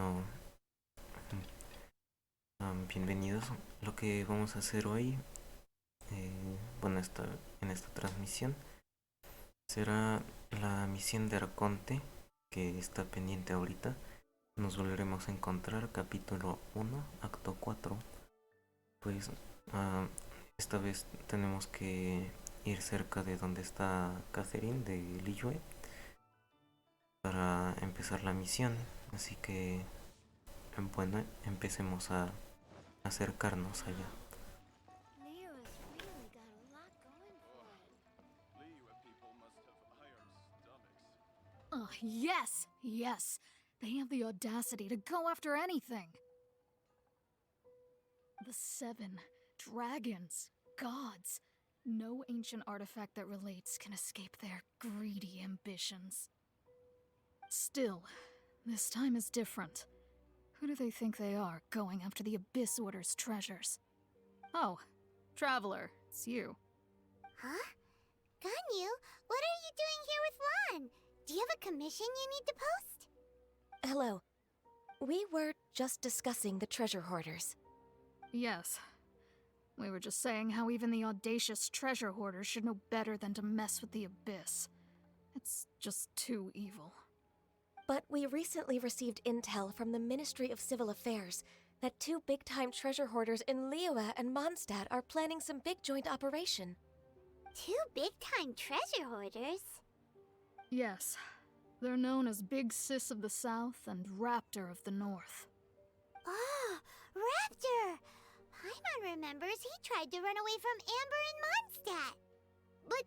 Bueno, bienvenidos. Lo que vamos a hacer hoy, bueno, en esta transmisión, será la misión de arconte, que está pendiente ahorita. Nos volveremos a encontrar, capítulo 1, acto 4. Pues esta vez tenemos que ir cerca de donde está Catherine de Liyue para empezar la misión. Así que, bueno, empecemos a acercarnos allá. Oh, yes! Yes! They have the audacity to go after anything! The 7 dragons, gods. No ancient artifact that relates can escape their greedy ambitions. Still, this time is different. Who do they think they are, going after the Abyss Order's treasures? Oh, Traveler, it's you. Huh? Ganyu, what are you doing here with Lan? Do you have a commission you need to post? Hello. We were just discussing the treasure hoarders. Yes. We were just saying how even the audacious treasure hoarders should know better than to mess with the Abyss. It's just too evil. But we recently received intel from the Ministry of Civil Affairs that 2 big-time treasure hoarders in Liyue and Mondstadt are planning some big joint operation. 2 big-time treasure hoarders? Yes. They're known as Big Sis of the South and Raptor of the North. Oh, Raptor! Paimon remembers he tried to run away from Amber and Mondstadt. But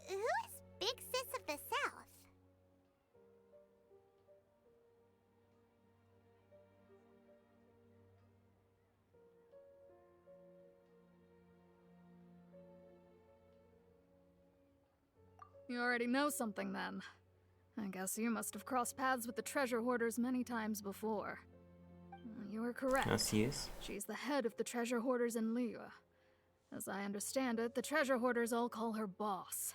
who is Big Sis of the South? You already know something then. I guess you must have crossed paths with the treasure hoarders many times before. You are correct. Así es. She's the head of the treasure hoarders in Liyue. As I understand it, the treasure hoarders all call her boss.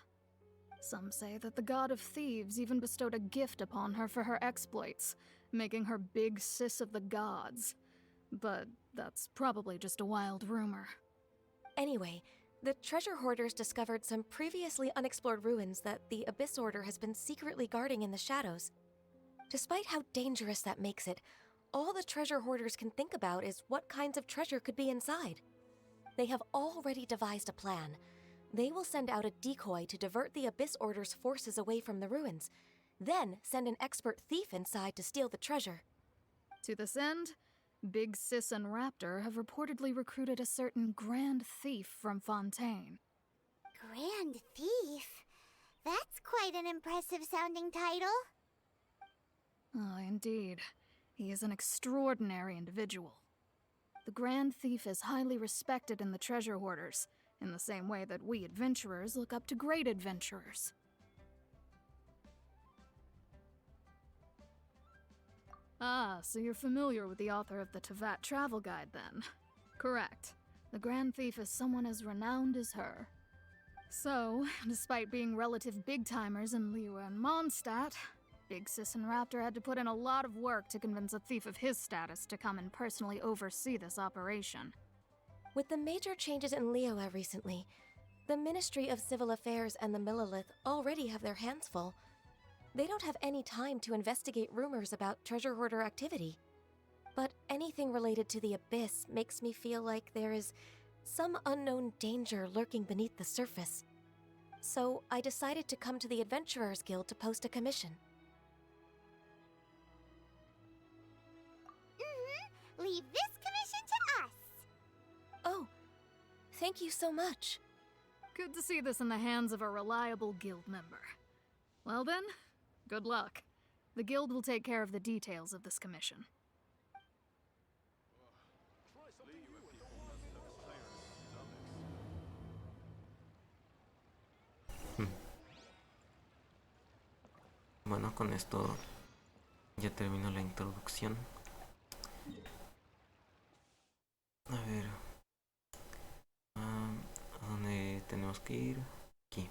Some say that the god of thieves even bestowed a gift upon her for her exploits, making her Big Sis of the gods. But that's probably just a wild rumor. Anyway, the treasure hoarders discovered some previously unexplored ruins that the Abyss Order has been secretly guarding in the shadows. Despite how dangerous that makes it, all the treasure hoarders can think about is what kinds of treasure could be inside. They have already devised a plan. They will send out a decoy to divert the Abyss Order's forces away from the ruins, then send an expert thief inside to steal the treasure. To this end, Big Sis and Raptor have reportedly recruited a certain Grand Thief from Fontaine. Grand Thief? That's quite an impressive sounding title. Oh, indeed. He is an extraordinary individual. The Grand Thief is highly respected in the treasure hoarders, in the same way that we adventurers look up to great adventurers. Ah, so you're familiar with the author of the Tevat Travel Guide, then? Correct. The Grand Thief is someone as renowned as her. So, despite being relative big-timers in Liyue and Mondstadt, Big Sis and Raptor had to put in a lot of work to convince a thief of his status to come and personally oversee this operation. With the major changes in Liyue recently, the Ministry of Civil Affairs and the Millelith already have their hands full. They don't have any time to investigate rumors about treasure hoarder activity. But anything related to the Abyss makes me feel like there is some unknown danger lurking beneath the surface. So I decided to come to the Adventurers Guild to post a commission. Leave this commission to us. Oh, thank you so much. Good to see this in the hands of a reliable guild member. Well then, good luck. The guild will take care of the details of this commission. Bueno, con esto ya termino la introducción. A ver, ¿a dónde tenemos que ir? Aquí.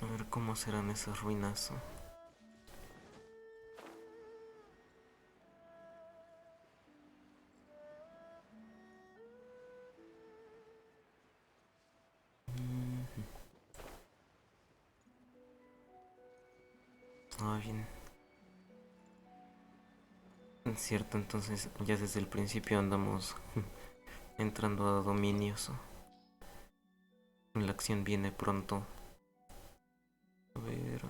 A ver cómo serán esas ruinas. Bien. Es cierto, entonces ya desde el principio andamos entrando a dominios. La acción viene pronto. A ver.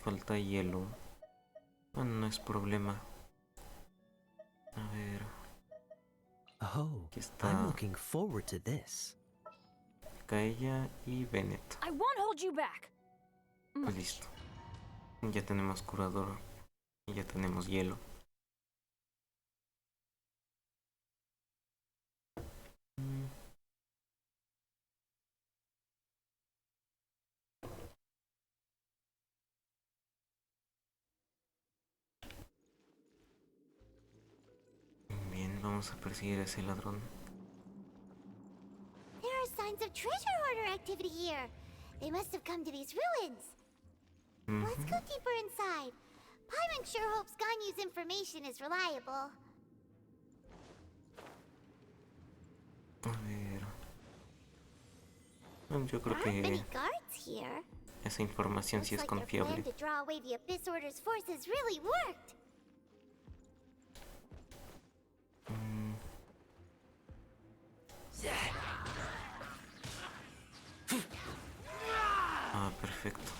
Falta hielo. Bueno, no es problema. A ver. Oh, Aquí está I'm looking forward to this. Kaella y Bennett. I won't hold you back. Listo. Ya tenemos curador. Y ya tenemos hielo. Bien, vamos a perseguir a ese ladrón. There are signs of treasure hoarder activity here. They must have come to these ruins. Let's go deeper inside. Paimon sure hopes Ganyu's information is reliable. A ver. Yo creo There aren't many que guards here. esa información sí es Looks like their plan confiable. to draw away the Abyss Order's forces really worked. Perfecto.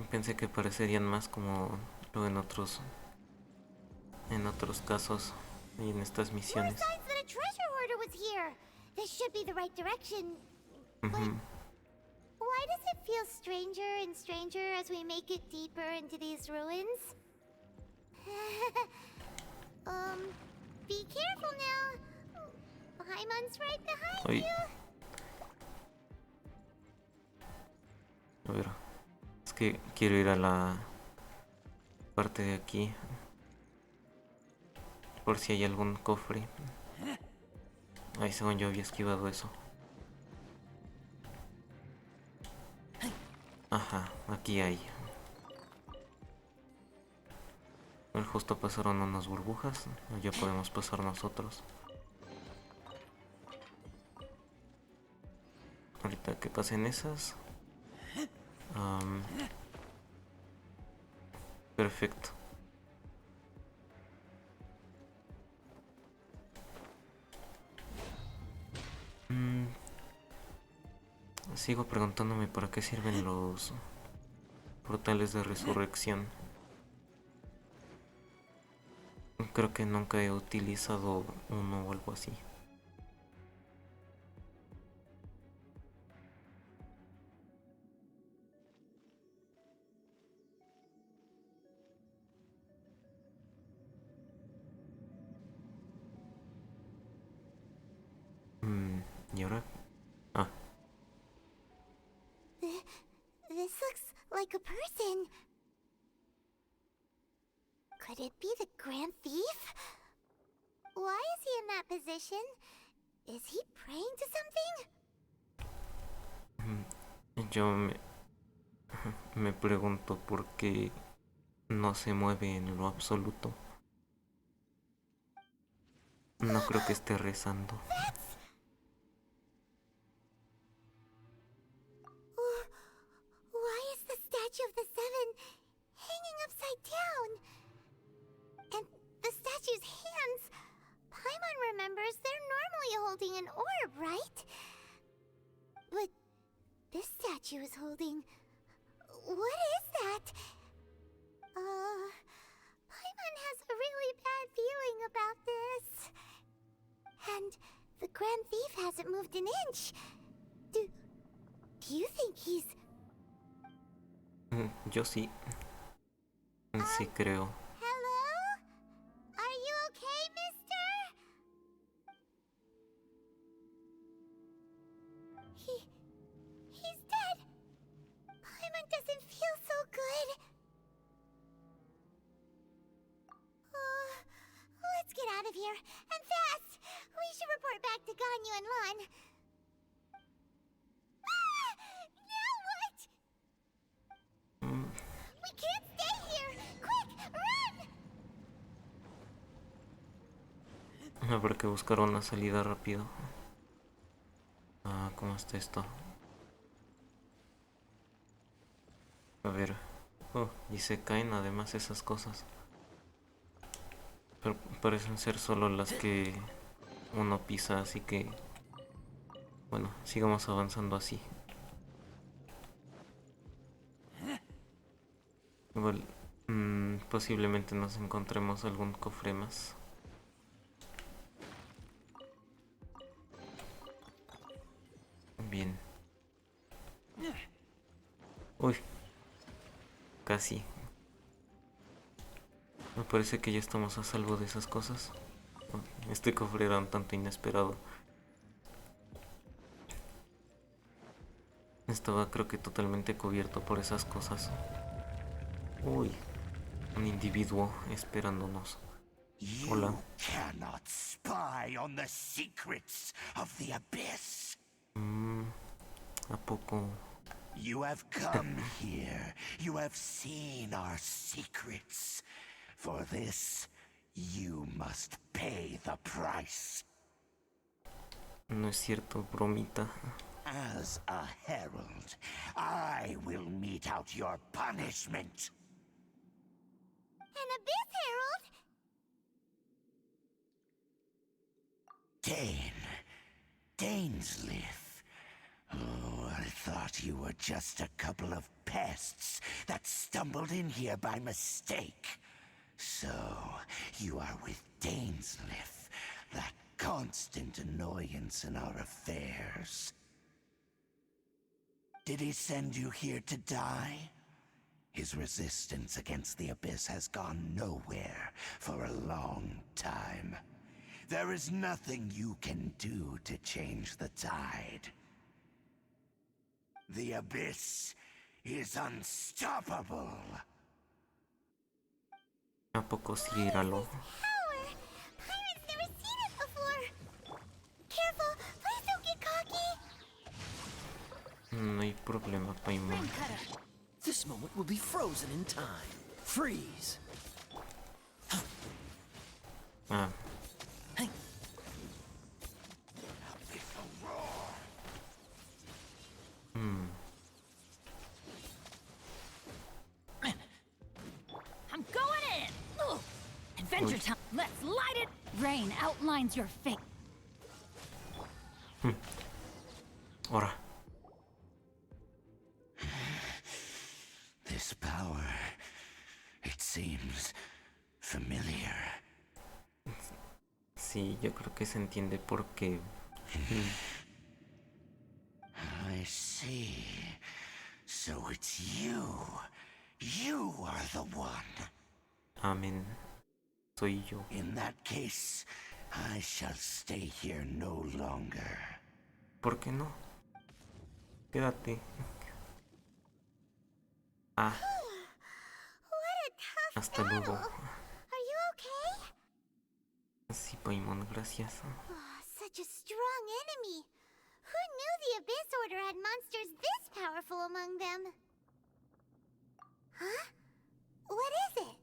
Pensé que parecerían más como lo en otros casos y en estas More misiones. signs that a treasure hoarder was here. This should be the right direction. But why does it feel stranger and stranger as we make it deeper into these ruins? Be careful now. Paimon's right behind Ay. you. A ver, es que quiero ir a la parte de aquí por si hay algún cofre. Ay, según yo había esquivado eso. Ajá, aquí hay. Justo pasaron unas burbujas. Ya podemos pasar nosotros. Ahorita que pasen esas. Perfecto. Sigo preguntándome para qué sirven los portales de resurrección. Creo que nunca he utilizado uno o algo así. ¿Y ahora? This looks like a person. Could it be the Grand Thief? Why is he in that position? Is he praying to something? Yo me pregunto por qué no se mueve en lo absoluto. No creo que esté rezando. Why is the statue of the Seven hanging upside down? And the statue's hands, Paimon remembers they're normally holding an orb, right? But this statue is holding... What is that? Paimon has a really bad feeling about this. And the Grand Thief hasn't moved an inch. Do you think he's... Yo sí. Sí creo. Hello? Are you okay, mister? He's dead. Paimon doesn't feel so good. Let's get out of here. Ganyu and Lan. Ah! Now what? We can't stay here! Quick, run! Habrá que buscar una salida rápido. ¿Cómo está esto? A ver. Y se caen además esas cosas. Pero parecen ser solo las que uno pisa, así que... Bueno, sigamos avanzando así. Igual, posiblemente nos encontremos algún cofre más. Bien. Uy. Casi. Me parece que ya estamos a salvo de esas cosas. Este cofre era un tanto inesperado. Estaba creo que totalmente cubierto por esas cosas. Uy. Un individuo esperándonos. Hola. You cannot spy on the secrets of the abyss. ¿A poco? You have come here. You have seen our secrets. For this, you must pay the price. No es cierto, bromita. As a herald, I will mete out your punishment. An abyss herald? Dainsleif. Oh, I thought you were just a couple of pests that stumbled in here by mistake. So, you are with Dainsleif, that constant annoyance in our affairs. Did he send you here to die? His resistance against the Abyss has gone nowhere for a long time. There is nothing you can do to change the tide. The Abyss is unstoppable. ¿A poco sí, Iralo? Power! Pirates never seen it before! Careful! Please don't get cocky! No hay problema, Paimon. This moment will be frozen in time. Freeze. Ah, Hey, I'm going in! Ugh. Adventure time! Let's light it! Rain outlines your fate. ahora. This power, it seems familiar. Sí, yo creo que se entiende por qué. I see. So it's you. You are the one. Amén. Soy yo. In that case, I shall stay here no longer. ¿Por qué no? Quédate. Ah, What a tough hasta luego. battle! Are you okay? Sí, Paimon, gracias. Oh, such a strong enemy! Who knew the Abyss Order had monsters this powerful among them? Huh? What is it?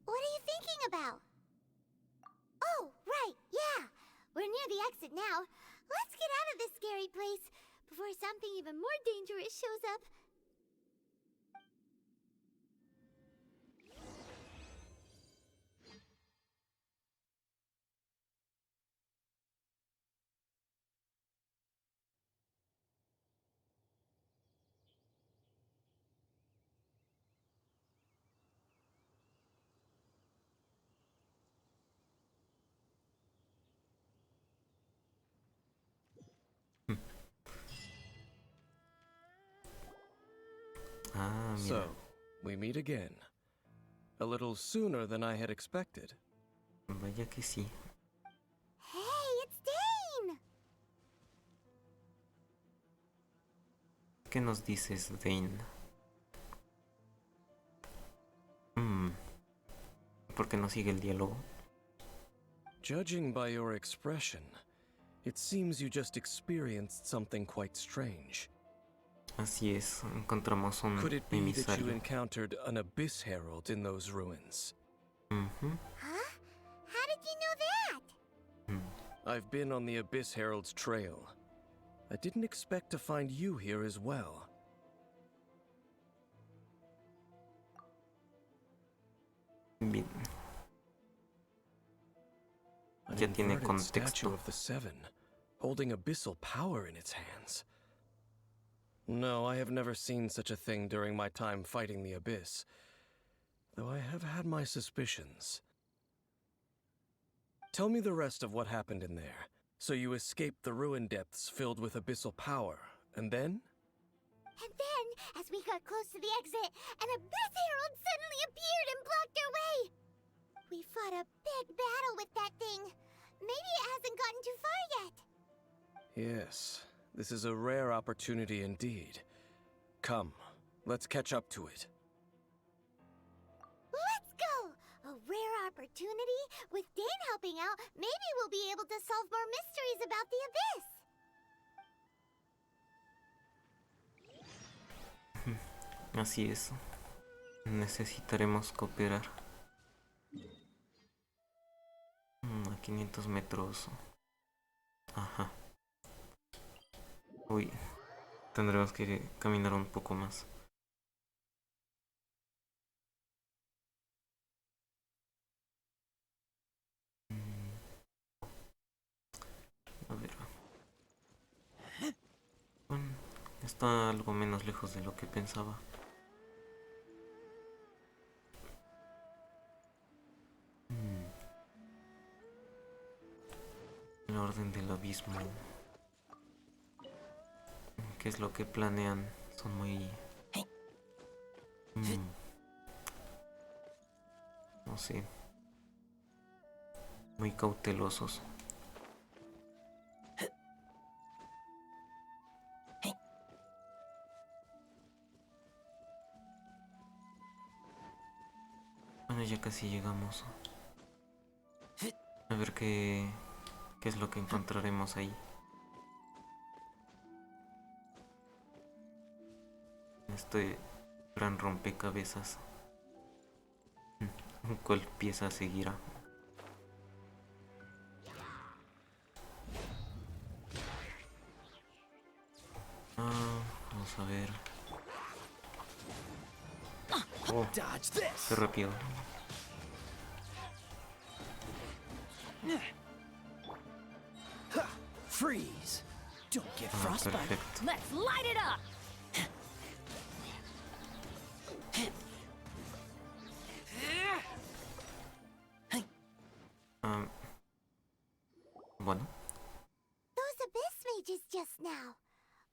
What are you thinking about? Oh, right, yeah! We're near the exit now. Let's get out of this scary place before something even more dangerous shows up. Ah, mira. So, we meet again. A little sooner than I had expected. Vaya que sí. Hey, it's Dain! ¿Qué nos dices, Dain? ¿Por qué no sigue el diálogo? Judging by your expression, It seems you just experienced something quite strange. Así es, encontramos un Could it be that you emisario. encountered an abyss herald in those ruins? Ujú. Huh? How did you know that? I've been on the Abyss Herald's trail. I didn't expect to find you here as well. Bien. An Ya tiene inverted statue contexto. of the Seven, holding abyssal power in its hands. No, I have never seen such a thing during my time fighting the Abyss, though I have had my suspicions. Tell me the rest of what happened in there. So you escaped the ruin depths filled with abyssal power, and then? And then, as we got close to the exit, an abyss herald suddenly appeared and blocked our way. We fought a big battle with that thing. Maybe it hasn't gotten too far yet. Yes, this is a rare opportunity indeed. Come, let's catch up to it. Let's go! A rare opportunity? With Dain helping out, maybe we'll be able to solve more mysteries about the abyss. Así es. Necesitaremos cooperar. A 500 metros. Ajá. Uy. Tendremos que caminar un poco más. A ver. Bueno, está algo menos lejos de lo que pensaba. El Orden del Abismo. ¿Qué es lo que planean? Son muy... no sé. Muy cautelosos. Bueno, ya casi llegamos. A ver qué es lo que encontraremos ahí. Este gran rompecabezas. ¿Cuál pieza seguirá? Vamos a ver. Oh, Dodge this. qué rápido. Ha! Freeze. Don't get frostbite. Perfecto. Let's light it up! Bueno, Those abyss mages just now.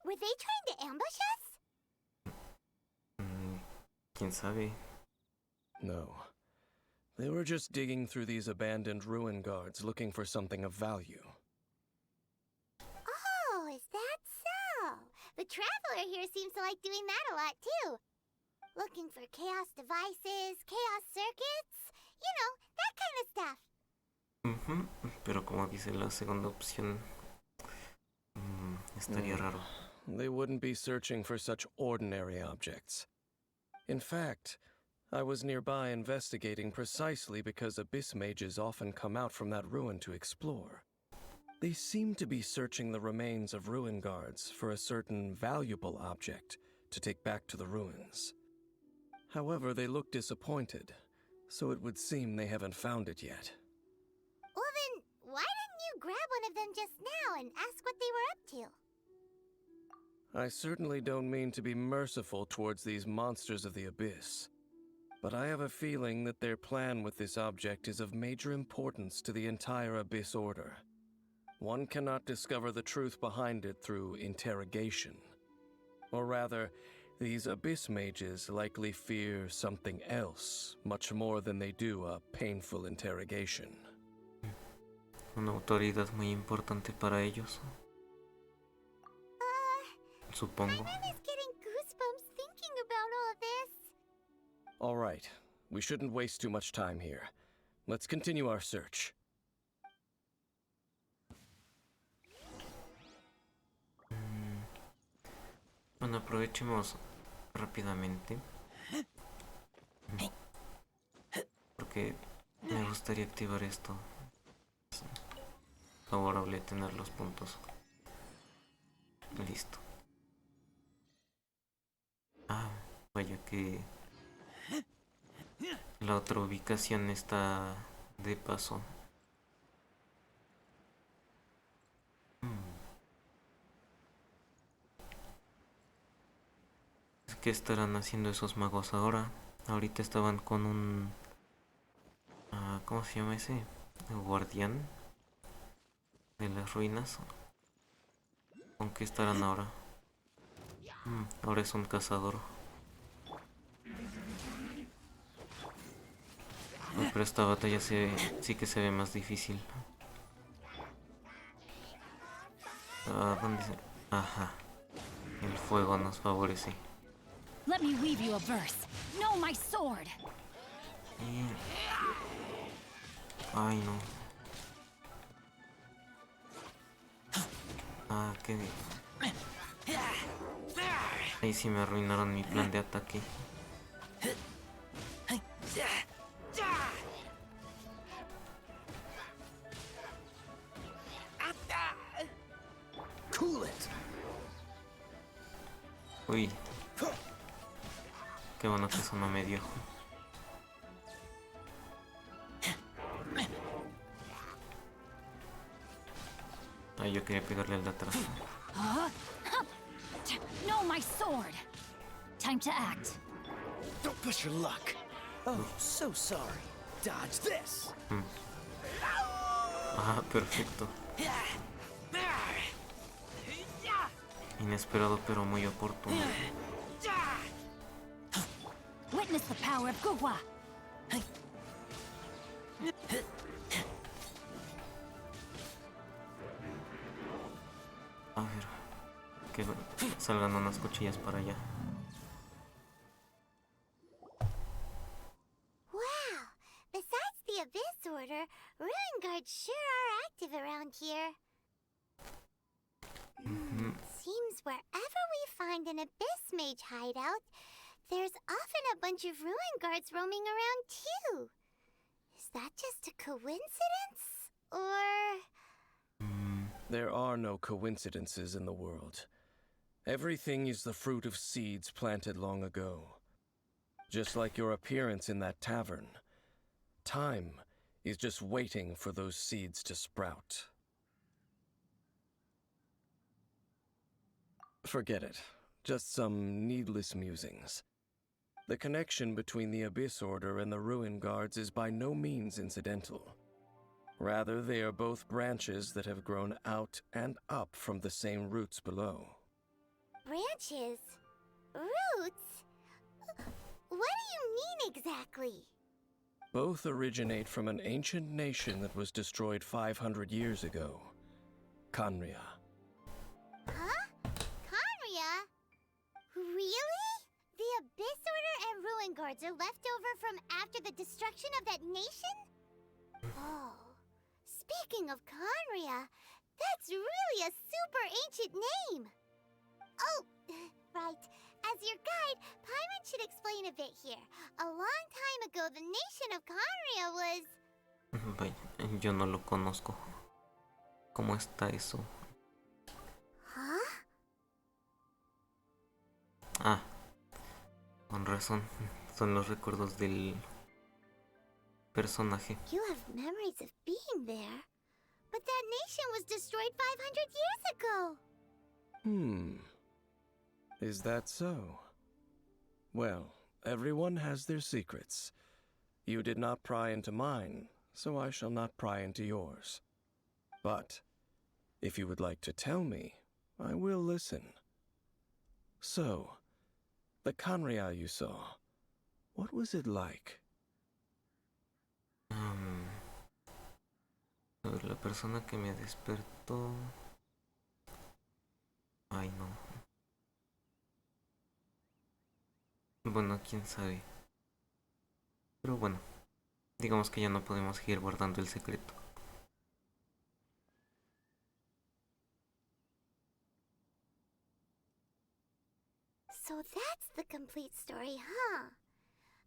Were they trying to ambush us? quién sabe. No. They were just digging through these abandoned ruin guards looking for something of value. Oh, is that so? The Traveler here seems to like doing that a lot too. Looking for chaos devices, chaos circuits, you know, that kind of stuff. Pero como dice la segunda opción, estaría raro. They wouldn't be searching for such ordinary objects. In fact, I was nearby investigating precisely because abyss mages often come out from that ruin to explore. They seem to be searching the remains of ruin guards for a certain valuable object to take back to the ruins. However, they look disappointed, so it would seem they haven't found it yet. Well then, why didn't you grab one of them just now and ask what they were up to? I certainly don't mean to be merciful towards these monsters of the abyss, but I have a feeling that their plan with this object is of major importance to the entire Abyss Order. One cannot discover the truth behind it through interrogation. Or rather, these Abyss mages likely fear something else, much more than they do a painful interrogation. Una autoridad muy importante para ellos. Supongo. I'm just getting goosebumps thinking about all this. All right, we shouldn't waste too much time here. Let's continue our search. Bueno, aprovechemos rápidamente. Porque me gustaría activar esto. Es favorable tener los puntos. Listo. Ah, vaya que la otra ubicación está de paso. ¿Qué estarán haciendo esos magos ahora? Ahorita estaban con un... ¿cómo se llama ese? El guardián de las ruinas. ¿Con qué estarán ahora? Ahora es un cazador. Pero esta batalla sí que se ve más difícil. ¿Dónde se...? Ajá. El fuego nos favorece. Let me weave you a verse. Know my sword. Ay, no. Qué... Ahí sí me arruinaron mi plan de ataque. Cool it. Uy. Qué bueno que eso no me dio. Ay, yo quería pegarle al de atrás. Know my sword. Time to act. Don't push your luck. Oh, so sorry. Dodge this. Perfecto. Inesperado pero muy oportuno. Witness the power of Gugwa. A ver, que salgan unas cuchillas para allá. Wow! Besides the Abyss Order, Ruin Guards sure are active around here. Seems wherever we find an Abyss Mage hideout, there's often a bunch of Ruin Guards roaming around too. Is that just a coincidence? Or... There are no coincidences in the world. Everything is the fruit of seeds planted long ago. Just like your appearance in that tavern. Time is just waiting for those seeds to sprout. Forget it. Just some needless musings. The connection between the Abyss Order and the Ruin Guards is by no means incidental. Rather, they are both branches that have grown out and up from the same roots below. Branches? Roots? What do you mean exactly? Both originate from an ancient nation that was destroyed 500 years ago. Khaenri'ah. Huh? Khaenri'ah? Really? The Abyss Order and Ruin Guards are left over from after the destruction of that nation? Oh. Speaking of Khaenri'ah, that's really a super ancient name! Oh, right. As your guide, Paimon should explain a bit here. A long time ago, the nation of Khaenri'ah was... Vaya, yo no lo conozco. ¿Cómo está eso? Huh? Con razón. Son los recuerdos del personaje. You have memories of being there. But that nation was destroyed 500 years ago. Is that so? Well, everyone has their secrets. You did not pry into mine, so I shall not pry into yours. But, if you would like to tell me, I will listen. So, the Khaenri'ah you saw, what was it like? A ver, la persona que me despertó... Ay, no. Bueno, quién sabe. Pero bueno, digamos que ya no podemos seguir guardando el secreto. So that's the complete story, huh?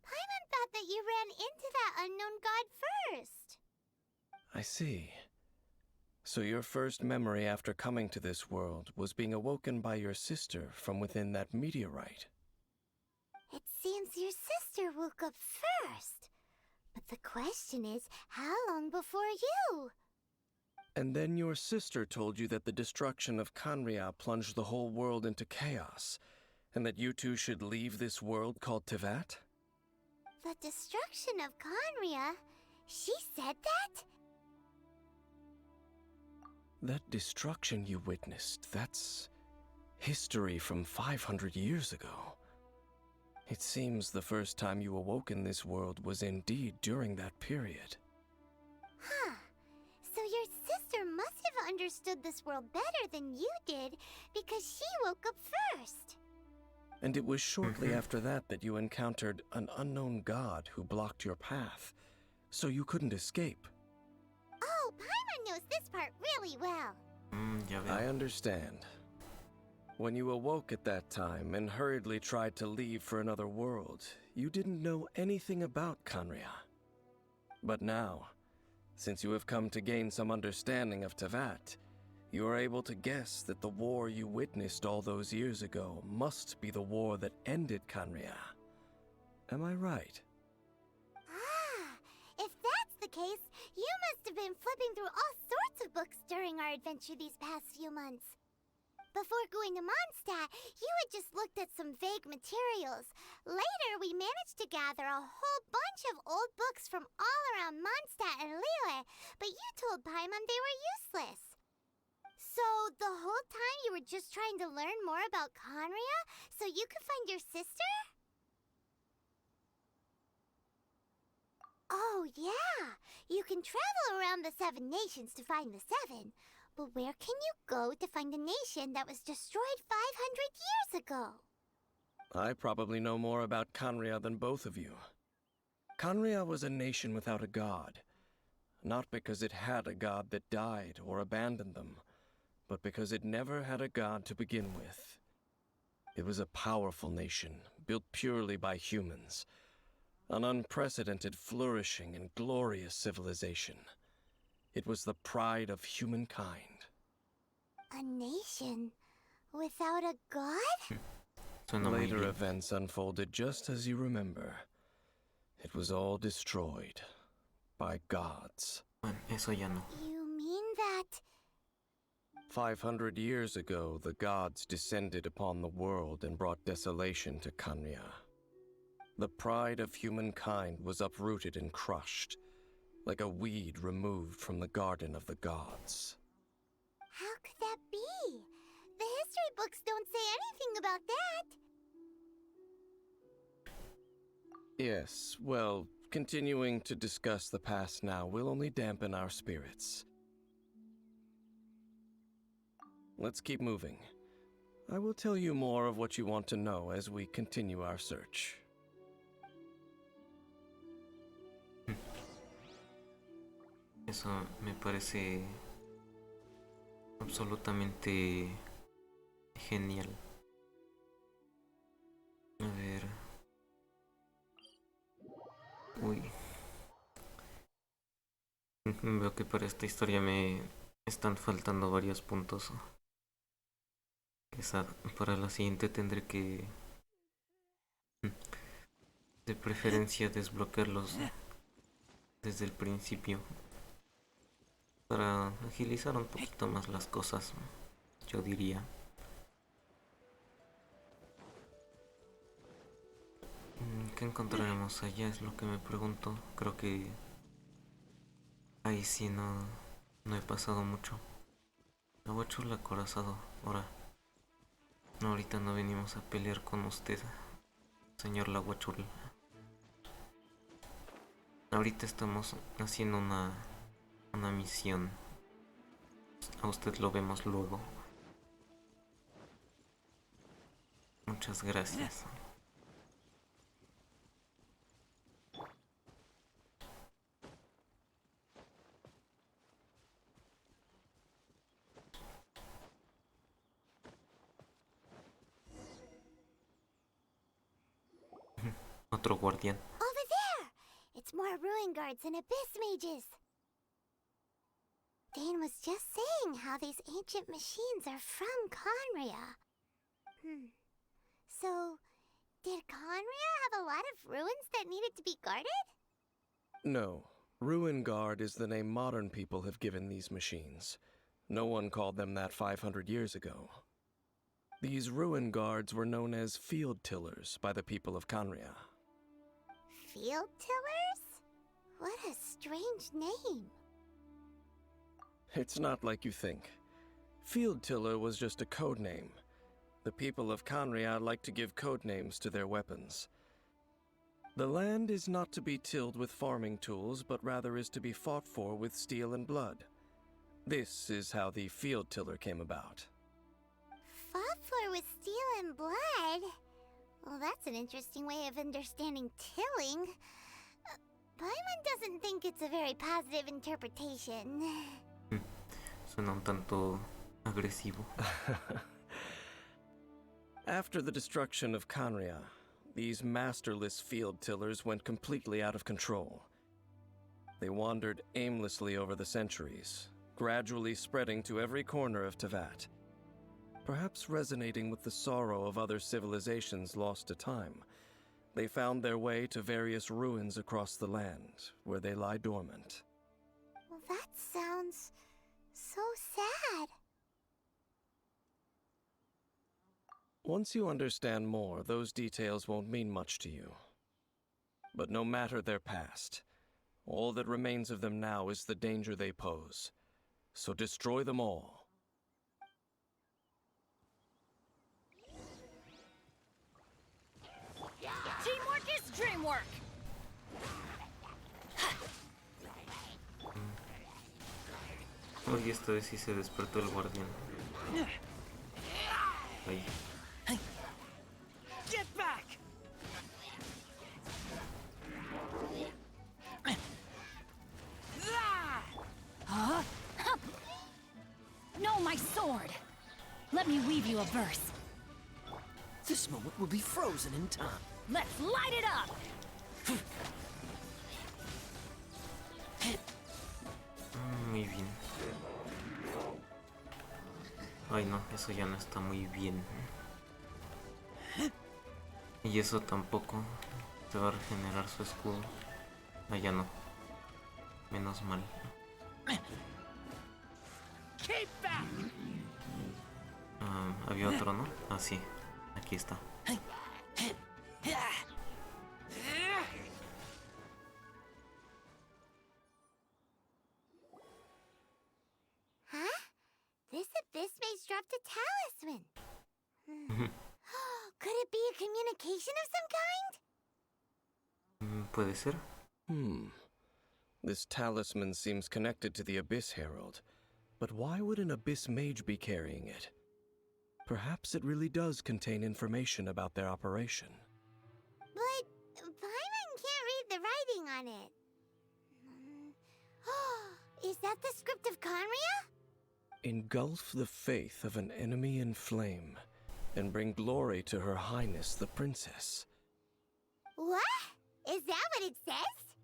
Paimon thought that you ran into that unknown god first. I see. So your first memory after coming to this world was being awoken by your sister from within that meteorite. It seems your sister woke up first. But the question is, how long before you? And then your sister told you that the destruction of Kanria plunged the whole world into chaos, and that you two should leave this world called Tevat? The destruction of Kanria? She said that? That destruction you witnessed, that's history from 500 years ago. It seems the first time you awoke in this world was indeed during that period. Huh. So your sister must have understood this world better than you did, because she woke up first. And it was shortly after that that you encountered an unknown god who blocked your path, so you couldn't escape. Oh, Paimon knows this part really well. Ya I veo. understand. When you awoke at that time and hurriedly tried to leave for another world, you didn't know anything about Kanria. But now, since you have come to gain some understanding of Tevat, you are able to guess that the war you witnessed all those years ago must be the war that ended Kanria. Am I right? Ah, if that's the case, you must have been flipping through all sorts of books during our adventure these past few months. Before going to Mondstadt, you had just looked at some vague materials. Later, we managed to gather a whole bunch of old books from all around Mondstadt and Liyue, but you told Paimon they were useless. So, the whole time you were just trying to learn more about Kanria so you could find your sister? Oh, yeah! You can travel around the 7 nations to find the 7. But where can you go to find a nation that was destroyed 500 years ago? I probably know more about Kanria than both of you. Kanria was a nation without a god. Not because it had a god that died or abandoned them, but because it never had a god to begin with. It was a powerful nation, built purely by humans. An unprecedented, flourishing, and glorious civilization. It was the pride of humankind. A nation without a god? Suena muy Later bien. events unfolded just as you remember. It was all destroyed by gods. Bueno, eso ya no. You mean that... 500 years ago, the gods descended upon the world and brought desolation to Kanria. The pride of humankind was uprooted and crushed, like a weed removed from the garden of the gods. How could that be? The history books don't say anything about that. Yes, well, continuing to discuss the past now will only dampen our spirits. Let's keep moving. I will tell you more of what you want to know as we continue our search. Eso me parece absolutamente genial. A ver. Uy. Veo que para esta historia me están faltando varios puntos. Quizá para la siguiente tendré que, de preferencia, desbloquearlos desde el principio para agilizar un poquito más las cosas, yo diría. ¿Qué encontraremos allá? Es lo que me pregunto. Creo que ahí sí no he pasado mucho. Agua chula, acorazado. Ahora, no, ahorita no venimos a pelear con usted, señor Laguachul. Ahorita estamos haciendo una misión. A usted lo vemos luego. Muchas gracias. Otro guardián. Over there! It's more ruin guards and abyss mages. Dain was just saying how these ancient machines are from Conria. So, did Conria have a lot of ruins that needed to be guarded? No. Ruin Guard is the name modern people have given these machines. No one called them that 500 years ago. These ruin guards were known as field tillers by the people of Conria. Field tillers? What a strange name. It's not like you think. Field tiller was just a code name. The people of Conria like to give code names to their weapons. The land is not to be tilled with farming tools, but rather is to be fought for with steel and blood. This is how the field tiller came about. Fought for with steel and blood? Well, that's an interesting way of understanding tilling. Paimon doesn't think it's a very positive interpretation. Suena un tanto agresivo. After the destruction of Conria, these masterless field tillers went completely out of control. They wandered aimlessly over the centuries, gradually spreading to every corner of Teyvat. Perhaps resonating with the sorrow of other civilizations lost to time, they found their way to various ruins across the land, where they lie dormant. Well, that sounds so sad. Once you understand more, those details won't mean much to you. But no matter their past, all that remains of them now is the danger they pose. So destroy them all. Teamwork is dreamwork! Oye, esta vez sí se despertó el guardián. Ahí. Get back! Huh? No, my sword! Let me weave you a verse. This moment will be frozen in time. Let's light it up! Muy bien. Ay no, eso ya no está muy bien. Y eso tampoco. Se va a regenerar su escudo. Ah, ya no. Menos mal. Había otro, ¿no? Ah, sí. Aquí está. Huh? This abyss mage dropped a talisman. Could it be a communication of some kind? Puede ser. This talisman seems connected to the Abyss Herald. But why would an Abyss Mage be carrying it? Perhaps it really does contain information about their operation. But Paimon can't read the writing on it. Is that the script of Conria? Engulf the faith of an enemy in flame, and bring glory to Her Highness the Princess. What? Is that what it says?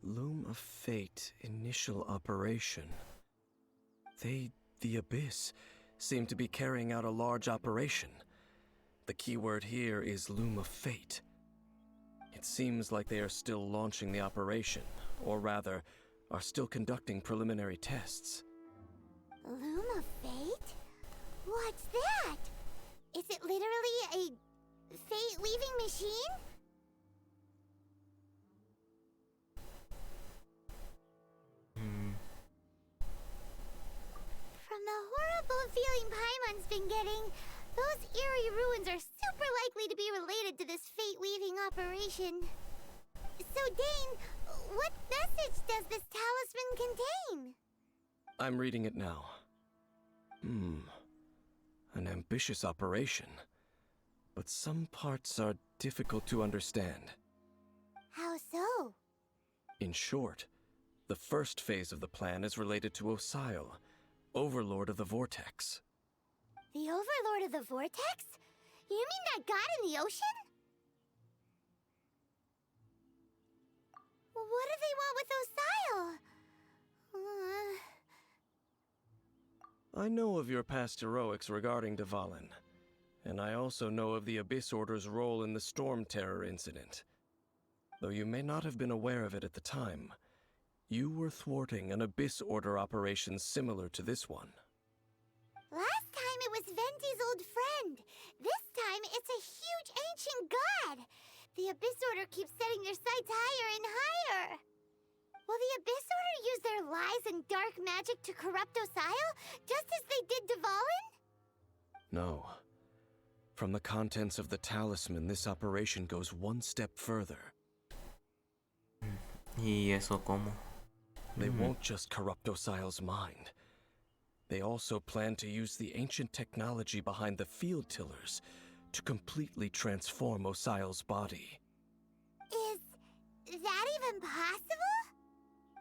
Loom of Fate, initial operation. They, the Abyss, seem to be carrying out a large operation. The keyword here is Loom of Fate. It seems like they are still launching the operation, or rather, are still conducting preliminary tests. Loom of Fate? What's that? Is it literally a fate-weaving machine? From the horrible feeling Paimon's been getting, those eerie ruins are super likely to be related to this fate-weaving operation. So, Dain, what message does this talisman contain? I'm reading it now. An ambitious operation. But some parts are difficult to understand. How so? In short, the first phase of the plan is related to Osial, Overlord of the Vortex. The Overlord of the Vortex? You mean that god in the ocean? What do they want with Osile? I know of your past heroics regarding Dvalin, and I also know of the Abyss Order's role in the Storm Terror incident. Though you may not have been aware of it at the time, you were thwarting an Abyss Order operation similar to this one. Last time it was Venti's old friend. This time it's a huge ancient god. The Abyss Order keeps setting their sights higher and higher. Will the Abyss Order use their lies and dark magic to corrupt Osile, just as they did Dvalin? No. From the contents of the talisman, this operation goes one step further. ¿Y eso cómo? They won't just corrupt Osile's mind. They also plan to use the ancient technology behind the field tillers to completely transform Osile's body. Is that even possible?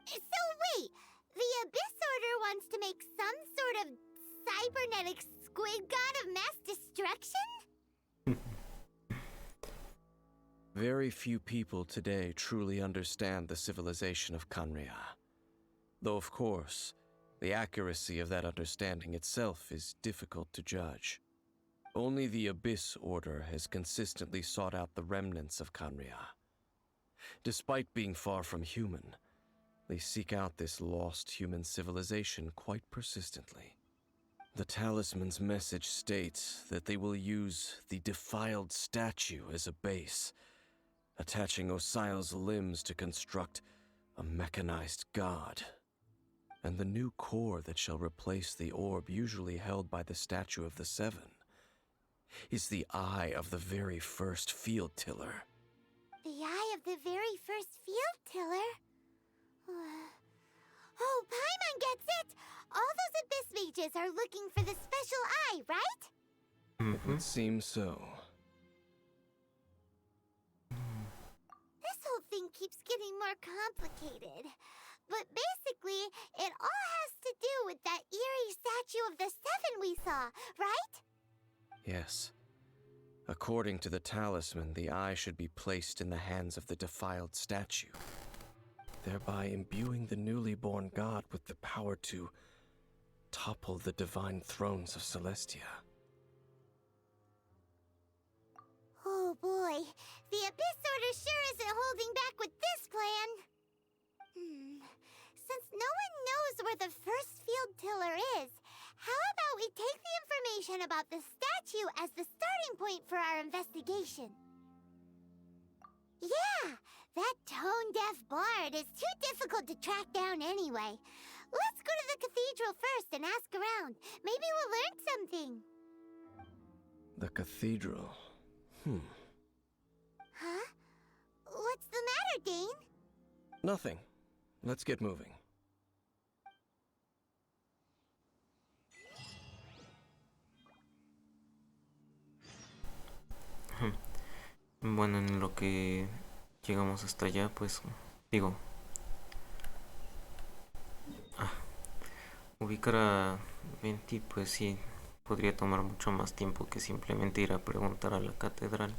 So wait, the Abyss Order wants to make some sort of cybernetic squid god of mass destruction? Very few people today truly understand the civilization of Khaenri'ah. Though, of course, the accuracy of that understanding itself is difficult to judge. Only the Abyss Order has consistently sought out the remnants of Khaenri'ah. Despite being far from human, they seek out this lost human civilization quite persistently. The talisman's message states that they will use the defiled statue as a base, attaching Osile's limbs to construct a mechanized god. And the new core that shall replace the orb usually held by the Statue of the Seven is the eye of the very first field tiller. The eye of the very first field tiller? Oh, Paimon gets it! All those Abyss mages are looking for the special eye, right? It seems so. This whole thing keeps getting more complicated. But basically, it all has to do with that eerie statue of the Seven we saw, right? Yes. According to the talisman, the eye should be placed in the hands of the defiled statue, thereby imbuing the newly born god with the power to topple the divine thrones of Celestia. Oh boy, the Abyss Order sure isn't holding back with this plan. Since no one knows where the first field tiller is, how about we take the information about the statue as the starting point for our investigation? Yeah, that tone-deaf bard is too difficult to track down anyway. Let's go to the cathedral first and ask around. Maybe we'll learn something. The cathedral. Huh? What's the matter, Dain? Nothing. Let's get moving. Bueno, en lo que llegamos hasta allá, pues digo, ubicar a Venti, pues sí, podría tomar mucho más tiempo que simplemente ir a preguntar a la catedral.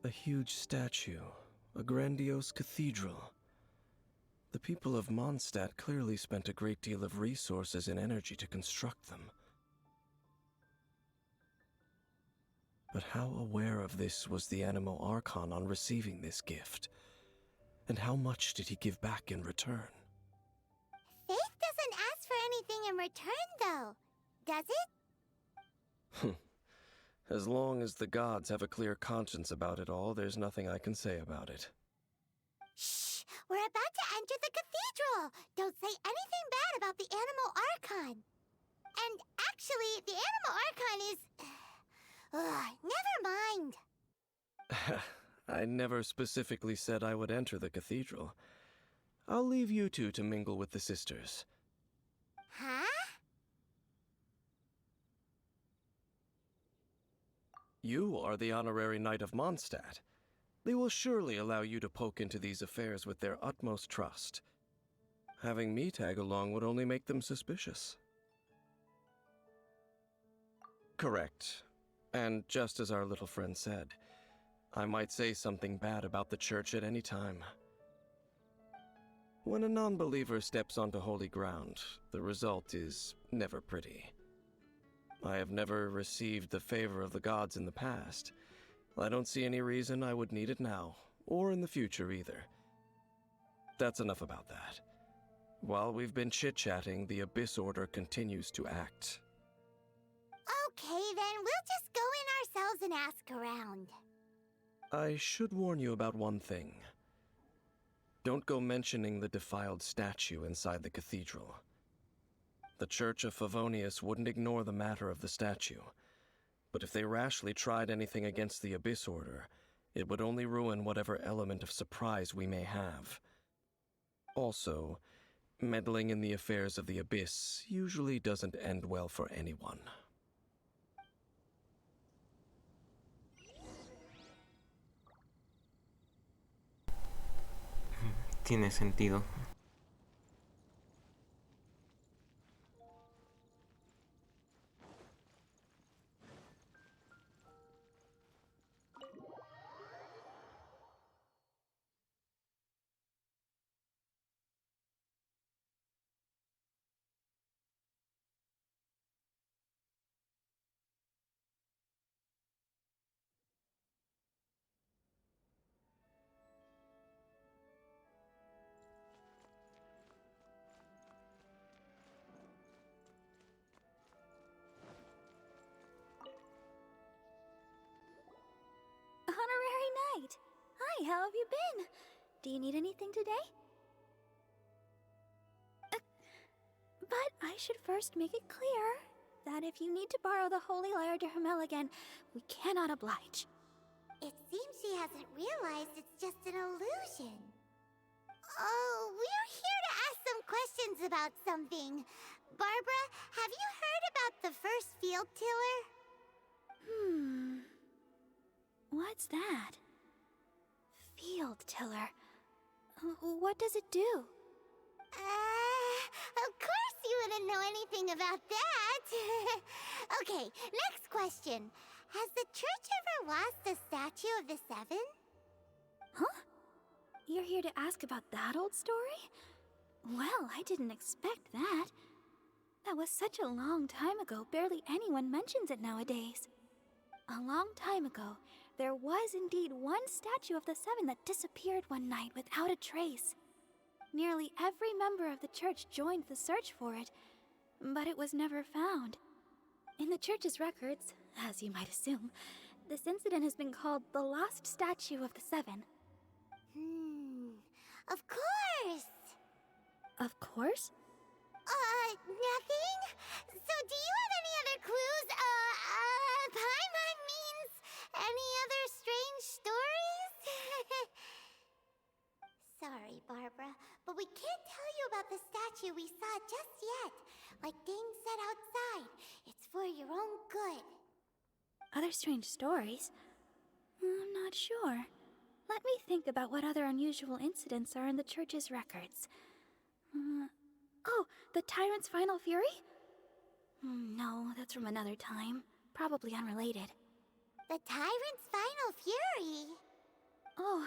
A huge statue, a grandiose cathedral. The people of Mondstadt clearly spent a great deal of resources and energy to construct them. But how aware of this was the Animo Archon on receiving this gift? And how much did he give back in return? Faith doesn't ask for anything in return, though, does it? As long as the gods have a clear conscience about it all, there's nothing I can say about it. Shh! We're about to enter the cathedral! Don't say anything bad about the Animo Archon! And actually, the animal archon is... never mind. I never specifically said I would enter the cathedral. I'll leave you two to mingle with the sisters. Huh? You are the honorary knight of Mondstadt. They will surely allow you to poke into these affairs with their utmost trust. Having me tag along would only make them suspicious. Correct. And just as our little friend said, I might say something bad about the church at any time. When a non-believer steps onto holy ground, the result is never pretty. I have never received the favor of the gods in the past. I don't see any reason I would need it now, or in the future either. That's enough about that. While we've been chit-chatting, the Abyss Order continues to act. Okay, then we'll just go in ourselves and ask around. I should warn you about one thing. Don't go mentioning the defiled statue inside the cathedral. The Church of Favonius wouldn't ignore the matter of the statue, but if they rashly tried anything against the Abyss Order, it would only ruin whatever element of surprise we may have. Also, meddling in the affairs of the Abyss usually doesn't end well for anyone. Tiene sentido. Honorary Knight! Hi, how have you been? Do you need anything today? But I should first make it clear that if you need to borrow the Holy Lyre to Hermel again, we cannot oblige. It seems she hasn't realized it's just an illusion. Oh, we're here to ask some questions about something. Barbara, have you heard about the first field tiller? What's that? Field tiller. What does it do? Of course you wouldn't know anything about that. Okay, next question. Has the church ever lost a statue of the Seven? Huh? You're here to ask about that old story? Well, I didn't expect that. That was such a long time ago, barely anyone mentions it nowadays. A long time ago, there was indeed one statue of the Seven that disappeared one night without a trace. Nearly every member of the church joined the search for it, but it was never found. In the church's records, as you might assume, this incident has been called the Lost Statue of the Seven. Of course! Of course? Nothing? So do you have any other clues? Paimon means any other strange stories? Sorry, Barbara, but we can't tell you about the statue we saw just yet. Like Dain said outside, it's for your own good. Other strange stories? I'm not sure. Let me think about what other unusual incidents are in the church's records. Oh, the Tyrant's Final Fury? No, that's from another time. Probably unrelated. The Tyrant's Final Fury? Oh,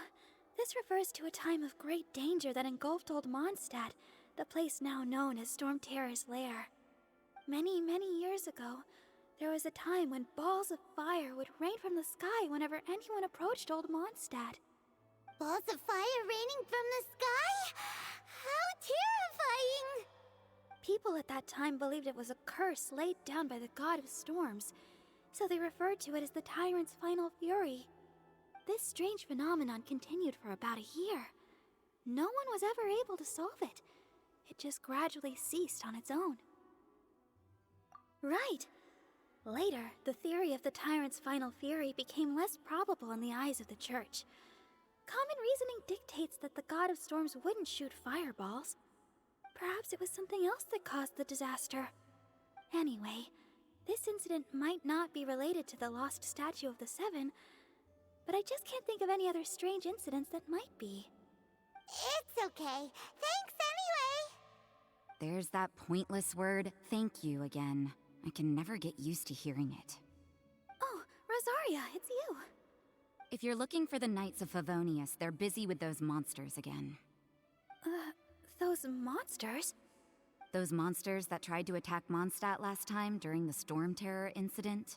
this refers to a time of great danger that engulfed old Mondstadt, the place now known as Storm Terror's lair. Many, many years ago, there was a time when balls of fire would rain from the sky whenever anyone approached old Mondstadt. Balls of fire raining from the sky? How terrifying! People at that time believed it was a curse laid down by the god of storms, so they referred to it as the Tyrant's Final Fury. This strange phenomenon continued for about a year. No one was ever able to solve it. It just gradually ceased on its own. Right. Later, the theory of the tyrant's final fury became less probable in the eyes of the church. Common reasoning dictates that the god of storms wouldn't shoot fireballs. Perhaps it was something else that caused the disaster. Anyway, this incident might not be related to the lost statue of the Seven, but I just can't think of any other strange incidents that might be. It's okay. Thanks anyway! There's that pointless word, thank you, again. I can never get used to hearing it. Oh, Rosaria, it's you. If you're looking for the Knights of Favonius, they're busy with those monsters again. Those monsters? Those monsters that tried to attack Mondstadt last time during the Storm Terror incident?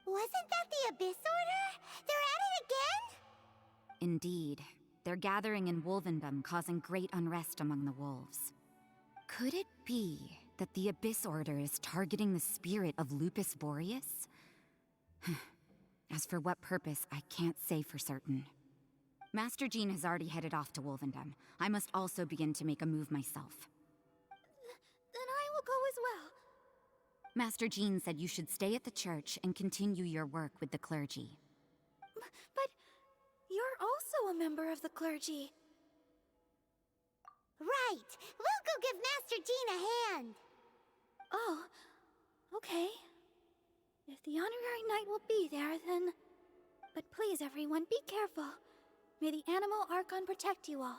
Wasn't that the Abyss Order? They're at it again? Indeed. They're gathering in Wolvendom, causing great unrest among the wolves. Could it be that the Abyss Order is targeting the spirit of Lupus Boreas? As for what purpose, I can't say for certain. Master Jean has already headed off to Wolvendom. I must also begin to make a move myself. Then I will go as well. Master Jean said you should stay at the church and continue your work with the clergy. But you're also a member of the clergy. Right. We'll go give Master Jean a hand. Oh, okay. If the honorary knight will be there, then... But please, everyone, be careful. May the animal Archon protect you all.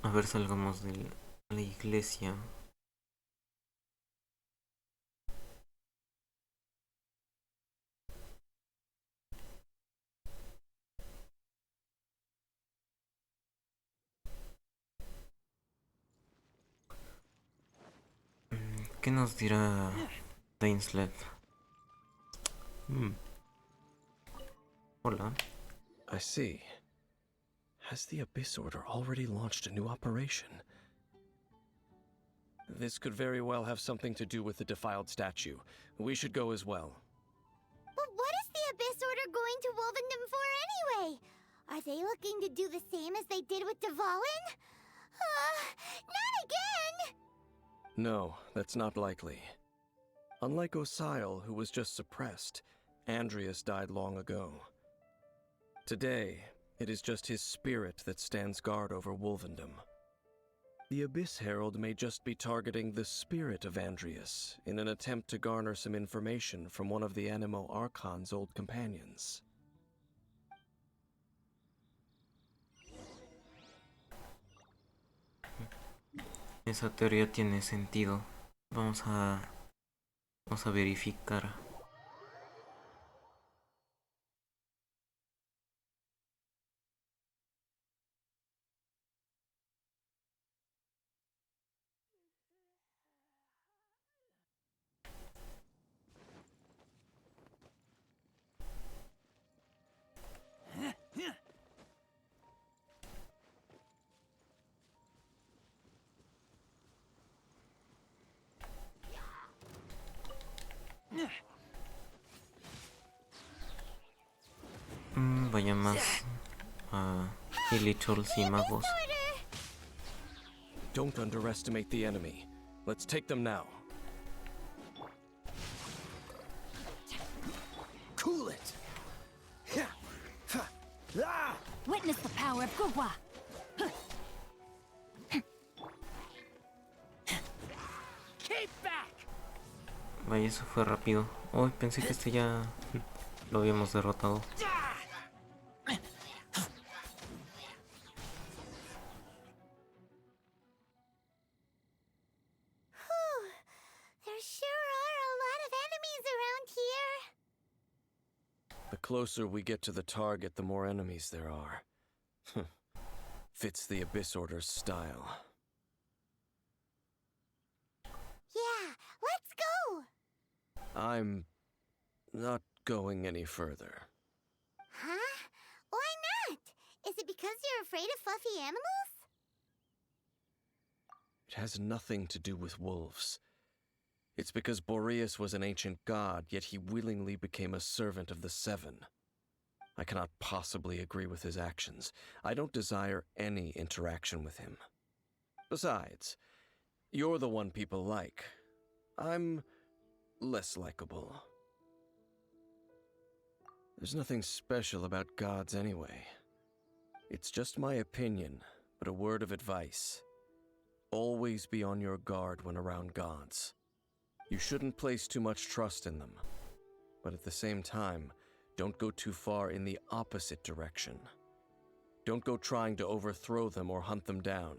A ver, salgamos de la iglesia. ¿Qué nos dirá Dainslet? Hola. I see. Has the Abyss Order already launched a new operation? This could very well have something to do with the defiled statue. We should go as well. But what is the Abyss Order going to Wolvendom for anyway? Are they looking to do the same as they did with Dvalin? Not again! No, that's not likely. Unlike Osial, who was just suppressed, Andreas died long ago. Today, it is just his spirit that stands guard over Wolvendom. The Abyss Herald may just be targeting the spirit of Andreas in an attempt to garner some information from one of the Animo Archon's old companions. Esa teoría tiene sentido. Vamos a verificar. Vaya más a Illichals y magos. Don't underestimate the enemy. Let's take them now. Cool it! Witness the power of Gugwa. Keep back! Vaya, eso fue rápido. Hoy pensé que este ya lo habíamos derrotado. The closer we get to the target, the more enemies there are. Fits the Abyss Order's style. Yeah, let's go! I'm not going any further. Huh? Why not? Is it because you're afraid of fluffy animals? It has nothing to do with wolves. It's because Boreas was an ancient god, yet he willingly became a servant of the Seven. I cannot possibly agree with his actions. I don't desire any interaction with him. Besides, you're the one people like. I'm less likable. There's nothing special about gods anyway. It's just my opinion, but a word of advice. Always be on your guard when around gods. You shouldn't place too much trust in them. But at the same time, don't go too far in the opposite direction. Don't go trying to overthrow them or hunt them down,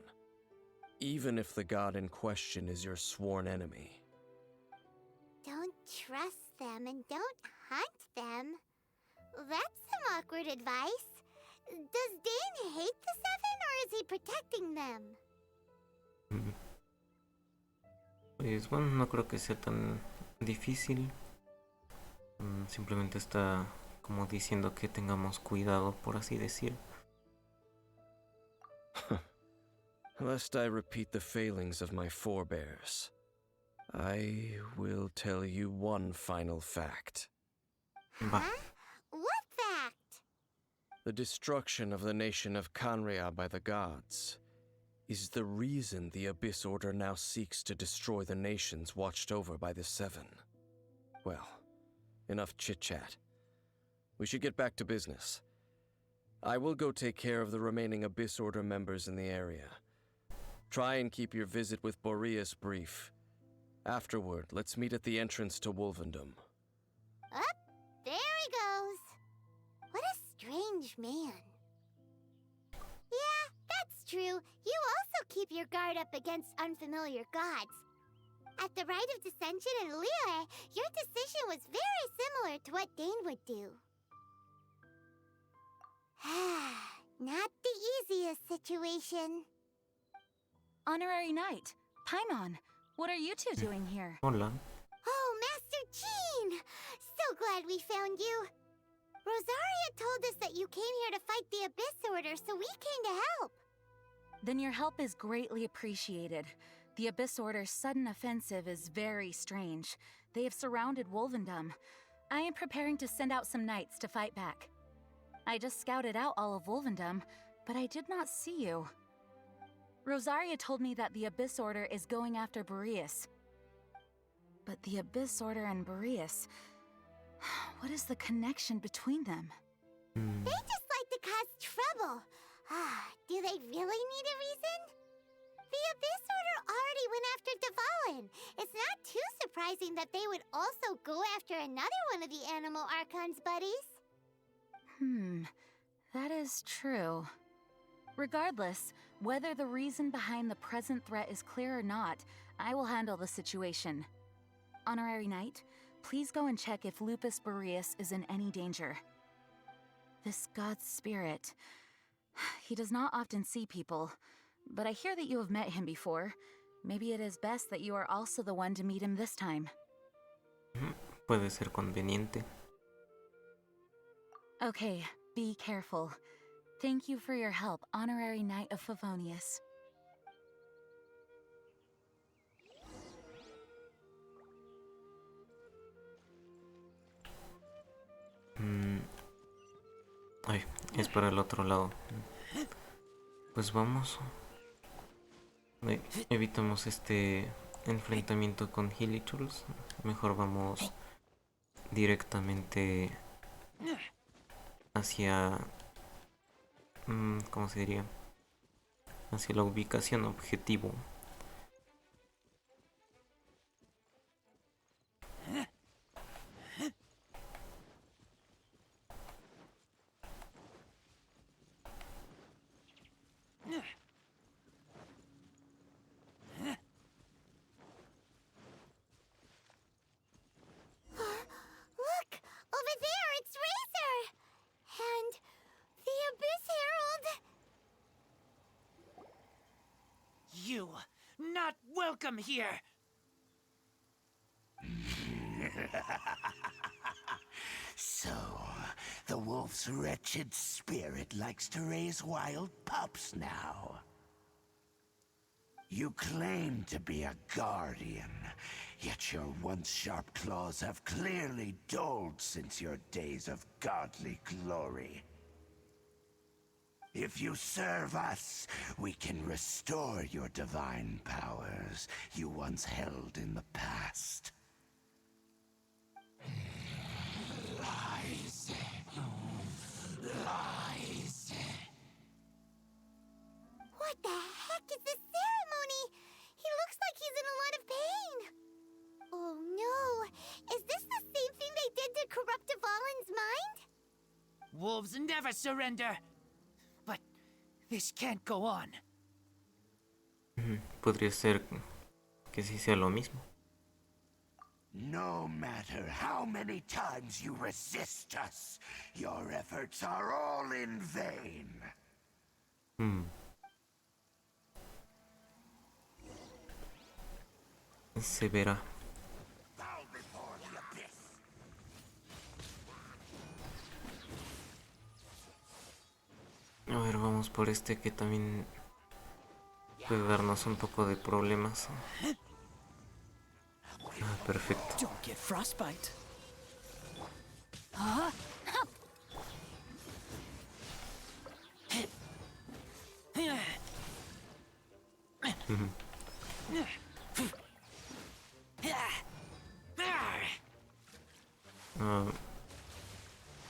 even if the god in question is your sworn enemy. Don't trust them and don't hunt them. That's some awkward advice. Does Dain hate the Seven or is he protecting them? Pues bueno, no creo que sea tan difícil. Simplemente está como diciendo que tengamos cuidado, por así decir. Lest I repeat the failings of my forebears, I will tell you one final fact. Va. What fact? The destruction of the nation of Canria by the gods is the reason the Abyss Order now seeks to destroy the nations watched over by the Seven. Well, enough chit-chat. We should get back to business. I will go take care of the remaining Abyss Order members in the area. Try and keep your visit with Boreas brief. Afterward, let's meet at the entrance to Wolvendom. Up, there he goes. What a strange man. Yeah, that's true. You also keep your guard up against unfamiliar gods. At the Rite of Dissension in Liyue, your decision was very similar to what Dain would do. Not the easiest situation. Honorary Knight, Paimon, what are you two doing here? Hola. Oh, Master Jean! So glad we found you. Rosaria told us that you came here to fight the Abyss Order, so we came to help. Then your help is greatly appreciated. The Abyss Order's sudden offensive is very strange. They have surrounded Wolvendom. I am preparing to send out some knights to fight back. I just scouted out all of Wolvendom, but I did not see you. Rosaria told me that the Abyss Order is going after Boreas. But the Abyss Order and Boreas... what is the connection between them? They just like to cause trouble. Do they really need a reason? The Abyss Order already went after Dvalin. It's not too surprising that they would also go after another one of the Animal Archon's buddies. That is true. Regardless, whether the reason behind the present threat is clear or not, I will handle the situation. Honorary Knight, please go and check if Lupus Boreas is in any danger. This god's spirit... he does not often see people, but I hear that you have met him before. Maybe it is best that you are also the one to meet him this time. Puede ser conveniente. Okay, be careful. Thank you for your help, Honorary Knight of Favonius. Ay, es para el otro lado. Pues vamos. Evitamos este enfrentamiento con Hilichurls. Mejor vamos directamente hacia... ¿cómo se diría? Hacia la ubicación objetivo. Look! Over there, it's Razor! And the Abyss Herald! You, not welcome here! So, the wolf's wretched spirit likes to raise wild pups now. You claim to be a guardian, yet your once sharp claws have clearly dulled since your days of godly glory. If you serve us, we can restore your divine powers you once held in the past. Lies. Lies. What the heck is this ceremony? He looks like he's in a lot of pain. Oh no, is this the same thing they did to corrupt Dvalin's mind? Wolves never surrender. But this can't go on. Podría ser que sí sea lo mismo. No matter how many times you resist us, your efforts are all in vain. Se verá. Bow before the abyss. A ver, vamos por este que también puede darnos un poco de problemas. Ah, perfecto. Don't get frostbite.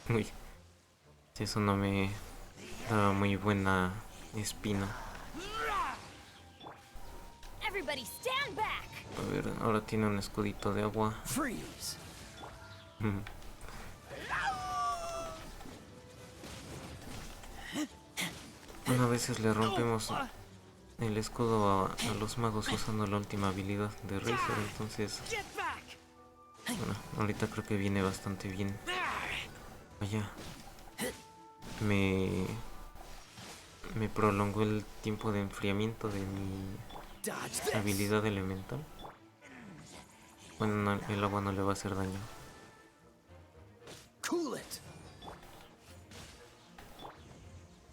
Uy, eso no me daba muy buena espina. Everybody stand back. A ver, ahora tiene un escudito de agua. Freeze. Bueno, a veces le rompemos el escudo a los magos usando la última habilidad de Razer, entonces Get back. bueno, ahorita creo que viene bastante bien. Vaya, me prolongó el tiempo de enfriamiento de mi Dodge this. habilidad elemental. Bueno, el agua no le va a hacer daño. Cool it.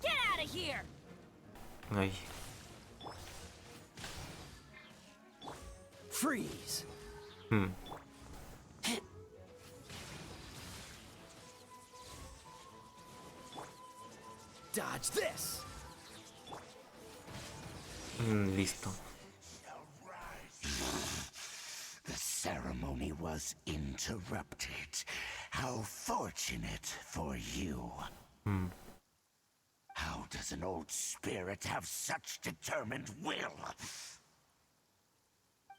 Get out of here. Ay, Freeze. Dodge this. Listo. The ceremony was interrupted. How fortunate for you. How does an old spirit have such determined will?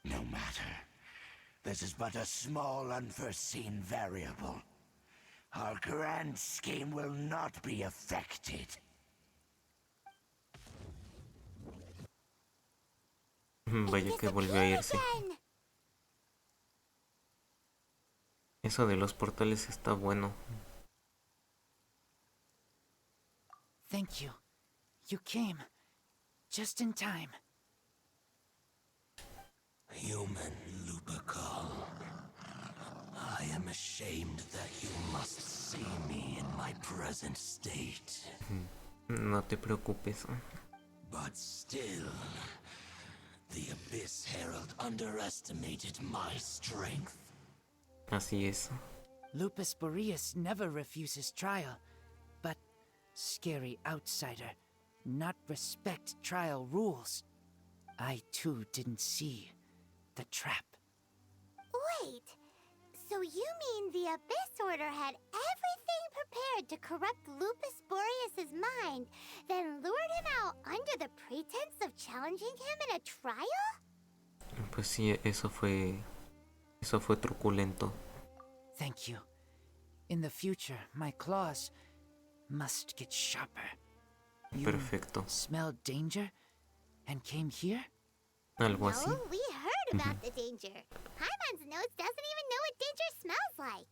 No matter. This is but a small unforeseen variable. Our grand scheme will not be affected. Vaya que volvió a irse. Eso de los portales está bueno. Thank you. You came. Just in time. Human Lupercal, I am ashamed that you must see me in my present state. No te preocupes. But still, the Abyss Herald underestimated my strength. Así es. Lupus Boreas never refuses trial, but scary outsider, not respect trial rules. I too didn't see the trap. Wait, so you mean the Abyss Order had everything prepared to corrupt Lupus Boreas' mind, then lured him out under the pretense of challenging him in a trial? Pues sí, eso fue truculento. Thank you. In the future, my claws must get sharper. You Perfecto. smelled danger and came here? Algo así. No, we heard about the danger. Paimon's nose doesn't even know what danger smells like.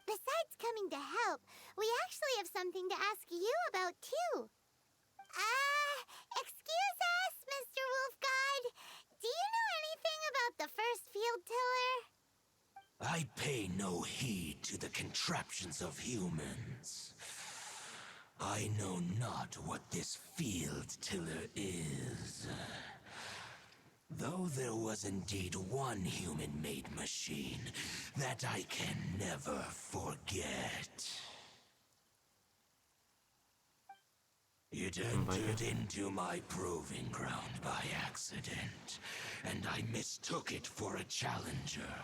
Besides coming to help, we actually have something to ask you about too. Excuse us, Mr. Wolf God. Do you know anything about the first field tiller? I pay no heed to the contraptions of humans. I know not what this field tiller is. Though there was indeed one human-made machine that I can never forget. It entered into my proving ground by accident, and I mistook it for a challenger.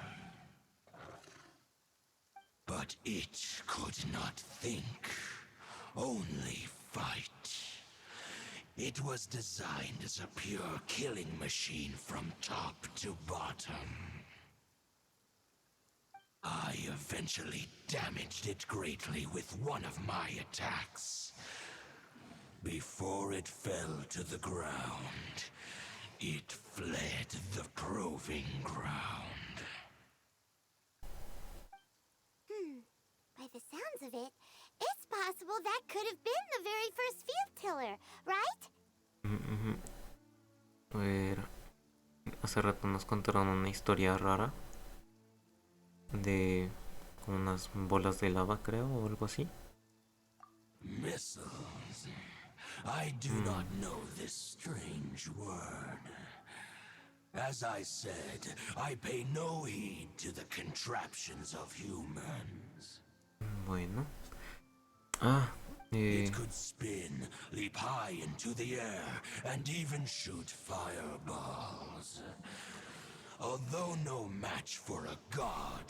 But it could not think, only fight. It was designed as a pure killing machine from top to bottom. I eventually damaged it greatly with one of my attacks. Before it fell to the ground, it fled the proving ground. By the sounds of it, it's possible that could have been the very first field tiller, right? A ver, hace rato nos contaron una historia rara de unas bolas de lava, creo, o algo así. Missiles. I do not know this strange word. As I said, I pay no heed to the contraptions of humans. Bueno. It could spin, leap high into the air, and even shoot fireballs. Although no match for a god,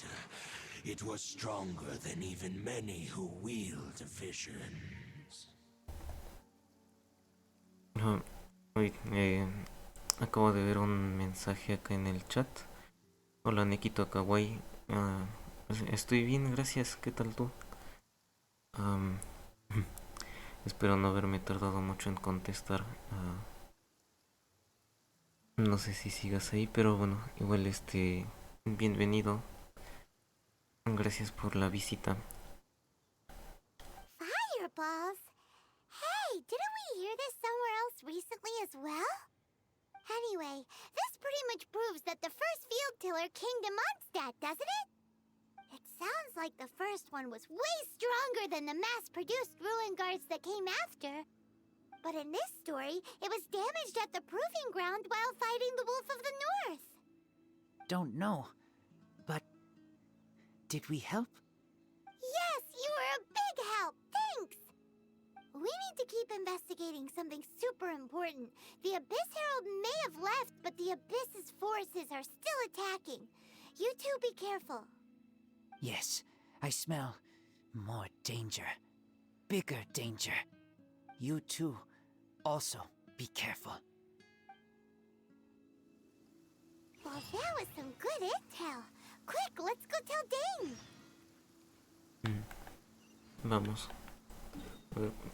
it was stronger than even many who wield visions. Uy, acabo de ver un mensaje acá en el chat. Hola, Nekito Kawaii. Estoy bien, gracias. ¿Qué tal tú? Espero no haberme tardado mucho en contestar. No sé si sigas ahí, pero bueno, igual bienvenido. Gracias por la visita. Fireballs? Hey, didn't we hear this somewhere else recently as well? Anyway, this pretty much proves that the first field tiller came to Mondstadt, doesn't it? It sounds like the first one was way stronger than the mass-produced ruin guards that came after. But in this story, it was damaged at the proving ground while fighting the Wolf of the North. Don't know, but did we help? Yes, you were a big help. Thanks. We need to keep investigating something super important. The Abyss Herald may have left, but the Abyss's forces are still attacking. You two be careful. Yes, I smell more danger. Bigger danger. You too, also be careful. Well, that was some good intel. Quick, let's go tell Dain. Vamos.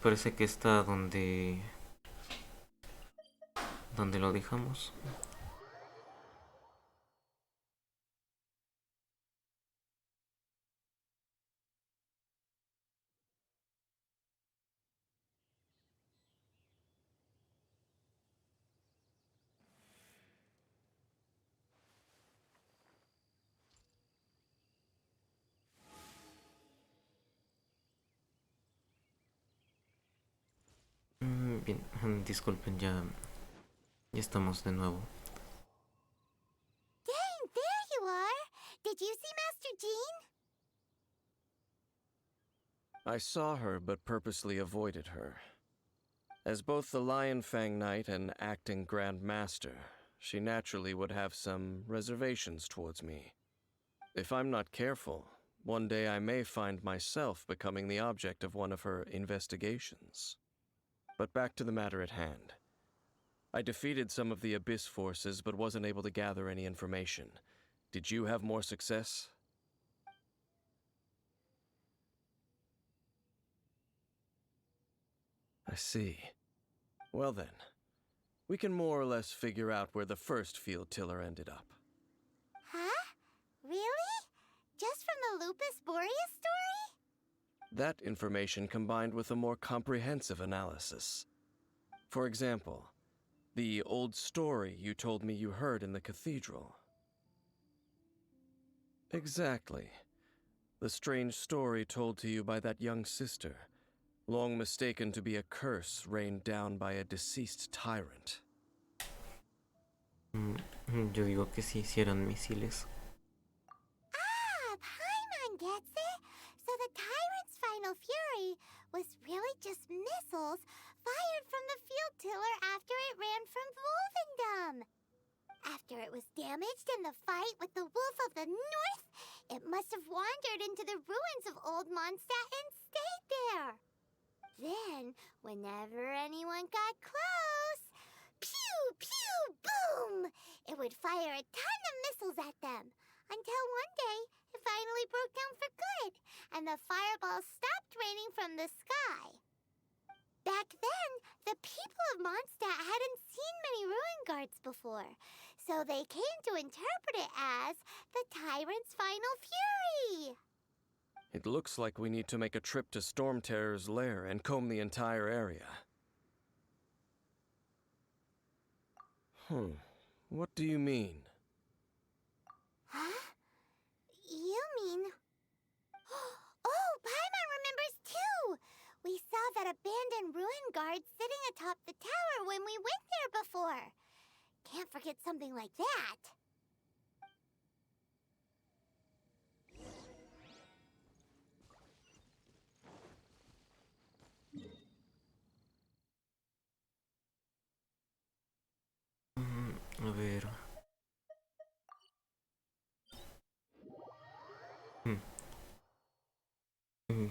Parece que está donde lo dejamos. Bien, disculpen, ya estamos de nuevo. Dain, there you are. Did you see Master Jean? I saw her, but purposely avoided her. As both the Lion Fang Knight and acting Grand Master, she naturally would have some reservations towards me. If I'm not careful, one day I may find myself becoming the object of one of her investigations. But back to the matter at hand. I defeated some of the Abyss forces, but wasn't able to gather any information. Did you have more success? I see. Well then, we can more or less figure out where the first field tiller ended up. Huh? Really? Just from the Lupus Boreas story? That information combined with a more comprehensive analysis. For example, the old story you told me you heard in the cathedral. Exactly. The strange story told to you by that young sister, long mistaken to be a curse rained down by a deceased tyrant. Yo digo que sí, si eran misiles. Ah, Paimon gets it. So the tyrant's final fury was really just missiles fired from the field tiller after it ran from Wolvendom. After it was damaged in the fight with the Wolf of the North, it must have wandered into the ruins of Old Mondstadt and stayed there. Then, whenever anyone got close, pew, pew, boom! It would fire a ton of missiles at them, until one day it finally broke down for good, and the fireballs stopped raining from the sky. Back then, the people of Mondstadt hadn't seen many ruin guards before, so they came to interpret it as the tyrant's final fury. It looks like we need to make a trip to Storm Terror's lair and comb the entire area. What do you mean? Huh? You mean... Oh, Paimon remembers too! We saw that abandoned ruin guard sitting atop the tower when we went there before. Can't forget something like that. A ver.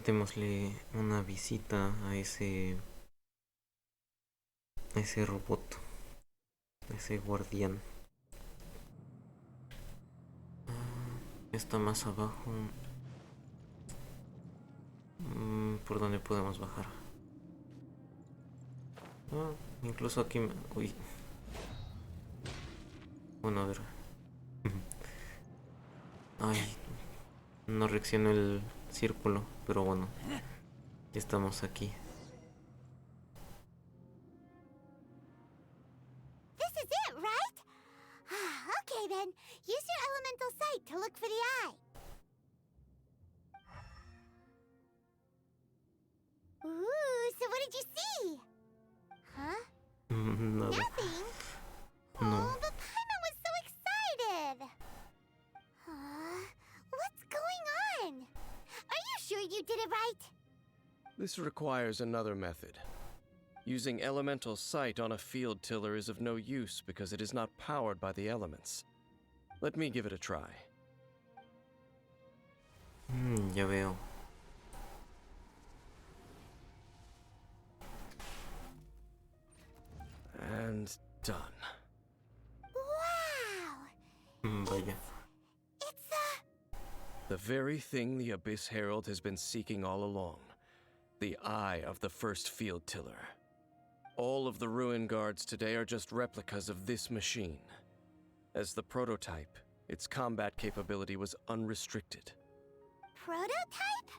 Démosle una visita a ese robot, ese guardián. Está más abajo. ¿Por dónde podemos bajar? Incluso aquí. Uy. Bueno, a ver. Ay, no reaccionó el círculo, pero bueno, ya estamos aquí. This is it, right? Okay then, use your elemental sight to look for the eye. Ooh, so what did you see? Huh? Nada. Nothing? No. Oh, but Paimon was so excited! What's going on? Are you sure you did it right? This requires another method. Using elemental sight on a field tiller is of no use because it is not powered by the elements. Let me give it a try. Ya veo. And done. Wow! Vaya. It's The very thing the Abyss Herald has been seeking all along. The eye of the first field tiller. All of the ruin guards today are just replicas of this machine. As the prototype, its combat capability was unrestricted. prototype?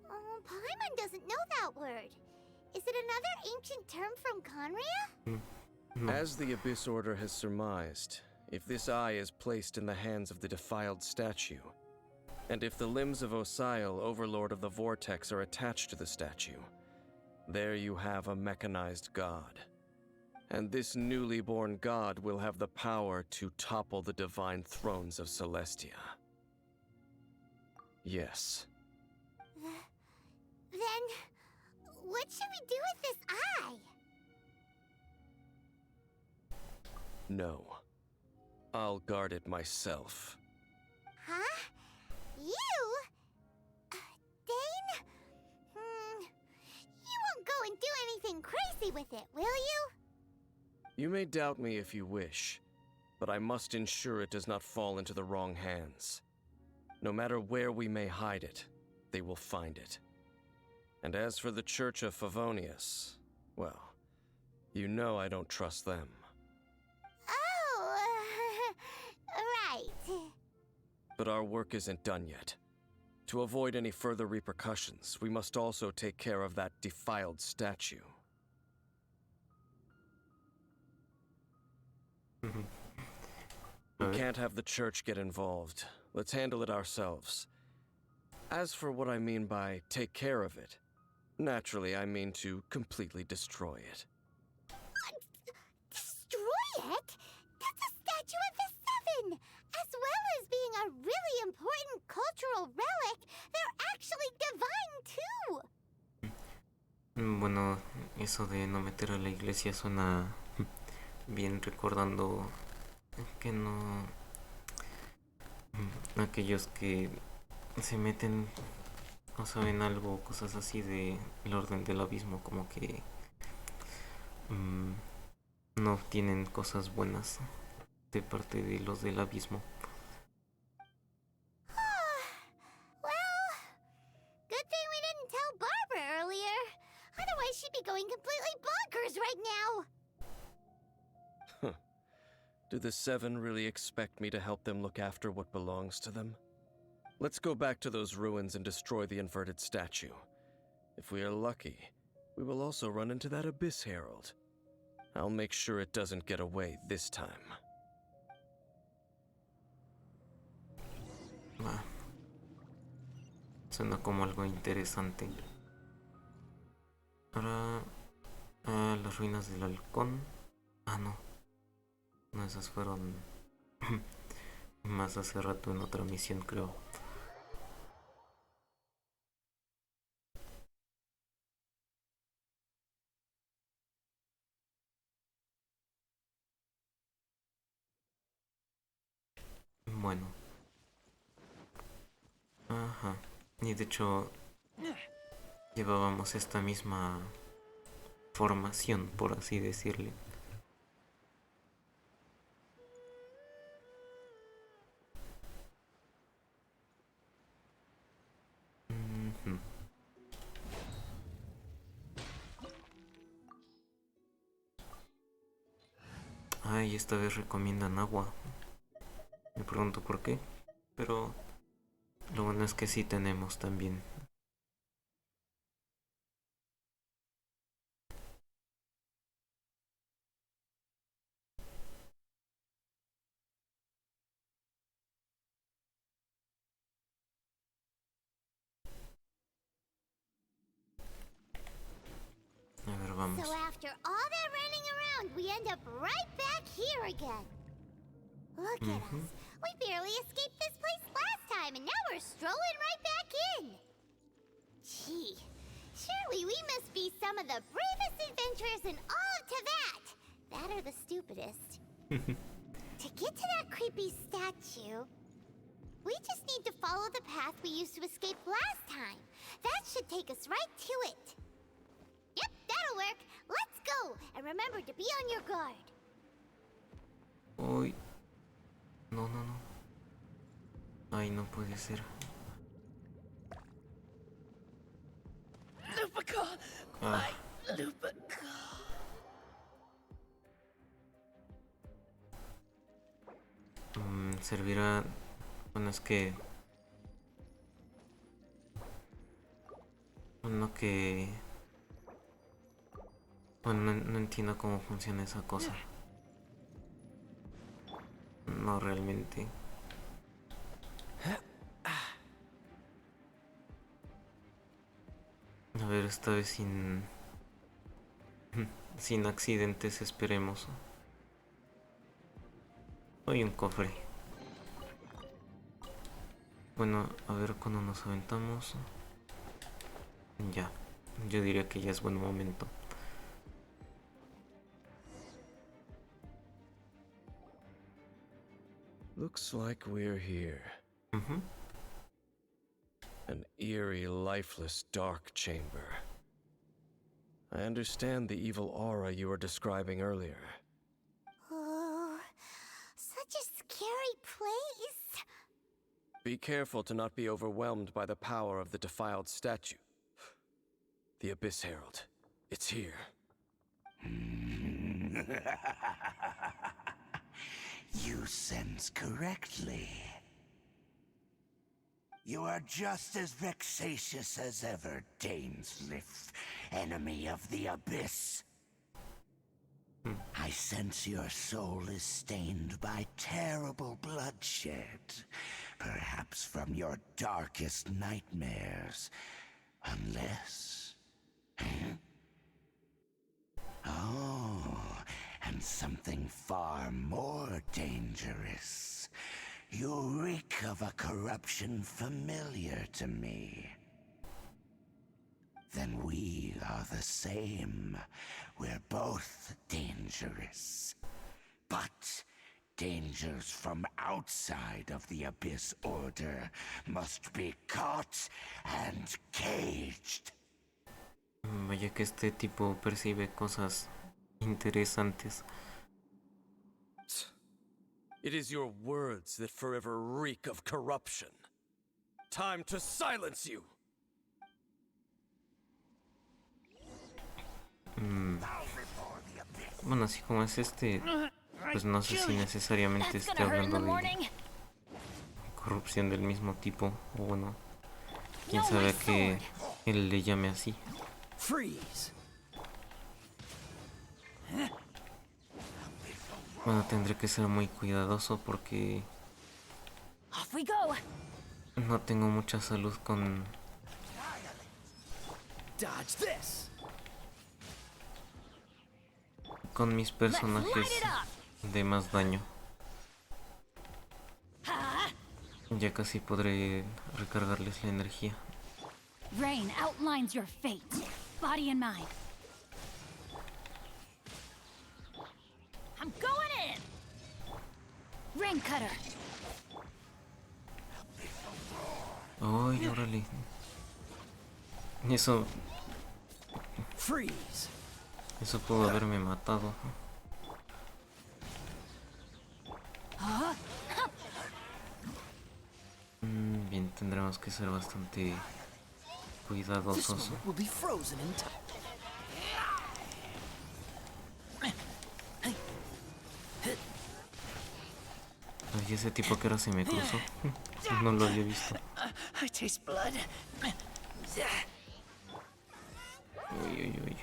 Oh, Paimon doesn't know that word. Is it another ancient term from Conria? No. As the Abyss Order has surmised, if this eye is placed in the hands of the defiled statue, and if the limbs of Osiel, Overlord of the Vortex, are attached to the statue, there you have a mechanized god. And this newly born god will have the power to topple the divine thrones of Celestia. Yes. Then, what should we do with this eye? No. I'll guard it myself. Huh? You? Dain? You won't go and do anything crazy with it, will you? You may doubt me if you wish, but I must ensure it does not fall into the wrong hands. No matter where we may hide it, they will find it. And as for the Church of Favonius, well, you know I don't trust them. Oh, right. But our work isn't done yet. To avoid any further repercussions, we must also take care of that defiled statue. We can't have the church get involved. Let's handle it ourselves. As for what I mean by take care of it, naturally I mean to completely destroy it. Destroy it? That's Bueno, eso de no meter a la iglesia suena bien, recordando que no... aquellos que se meten o saben algo, cosas así de el Orden del Abismo, como que no obtienen cosas buenas de parte de los del abismo. Well, good thing we didn't tell Barbara earlier. Otherwise, she'd be going completely bonkers right now. Do the Seven really expect me to help them look after what belongs to them? Let's go back to those ruins and destroy the inverted statue. If we are lucky, we will also run into that Abyss Herald. I'll make sure it doesn't get away this time. Ah, suena como algo interesante. Ahora, las ruinas del halcón. Ah, no. No, esas fueron más hace rato en otra misión, creo. Bueno. Ajá. Y de hecho, llevábamos esta misma formación, por así decirle. Ujú. Ay, esta vez recomiendan agua. Me pregunto por qué, pero lo bueno es que sí tenemos también. A ver, vamos. So after all that running around, we end up right back here again. Look at us. We barely escaped this place last time, and now we're strolling right back in. Gee, surely we must be some of the bravest adventurers in all of Teyvat. That or the stupidest. To get to that creepy statue, we just need to follow the path we used to escape last time. That should take us right to it. Yep, that'll work. Let's go, and remember to be on your guard. Uy. No, no, no. Ay, no puede ser. Lupica! Ah. Lupica! Servirá... Bueno, es que... Bueno, que... Bueno, no entiendo cómo funciona esa cosa. No realmente. A ver, esta vez sin... sin accidentes, esperemos. Hay un cofre. Bueno, a ver cuando nos aventamos. Ya, yo diría que ya es buen momento. Looks like we're here. An eerie, lifeless, dark chamber. I understand the evil aura you were describing earlier. Oh, such a scary place. Be careful to not be overwhelmed by the power of the defiled statue. The Abyss Herald. It's here. You sense correctly. You are just as vexatious as ever, Dainsliff, enemy of the Abyss. I sense your soul is stained by terrible bloodshed, perhaps from your darkest nightmares, unless... Oh, and something far more dangerous. You reek of a corruption familiar to me. then we are the same. We're both dangerous. But dangers from outside of the Abyss Order must be caught and caged. Vaya que este tipo percibe cosas interesantes. It is your words that forever reek of corruption. Time to silence you! Bueno, así como es este, pues no sé si necesariamente esté hablando de corrupción del mismo tipo, o bueno, quién sabe que él le llame así. Bueno, tendré que ser muy cuidadoso porque no tengo mucha salud con mis personajes de más daño. Ya casi podré recargarles la energía. Rain outlines your fate, body and mind. I'm going in! Rain cutter. Ay, órale. Eso pudo haberme matado. Bien, tendremos que ser bastante cuidadosos. Ay, ese tipo que ahora se me cruzó. No lo había visto. Uy, uy, uy.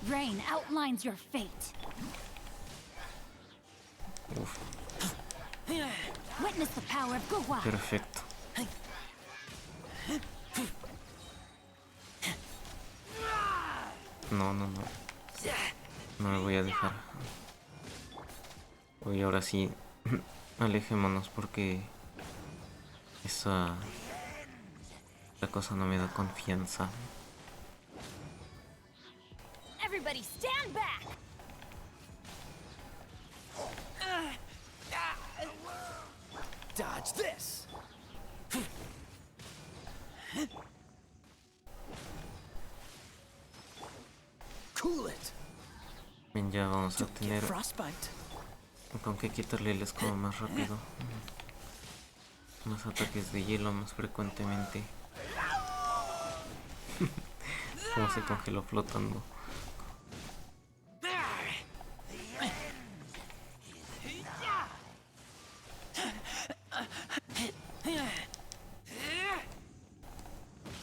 Rain outlines your fate. Uf. Witness the power of Gugwa. Perfecto. No, no, no. No me voy a dejar. Hoy ahora sí, alejémonos porque la cosa no me da confianza. Everybody stand back. Dodge this. Cool it. Bien, ya vamos a tener con qué quitarle el escudo más rápido. Más ataques de hielo más frecuentemente. Como se congeló flotando.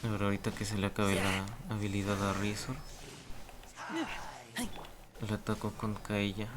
Ahora ahorita que se le acabe la habilidad a Razor, le ataco con Kaella.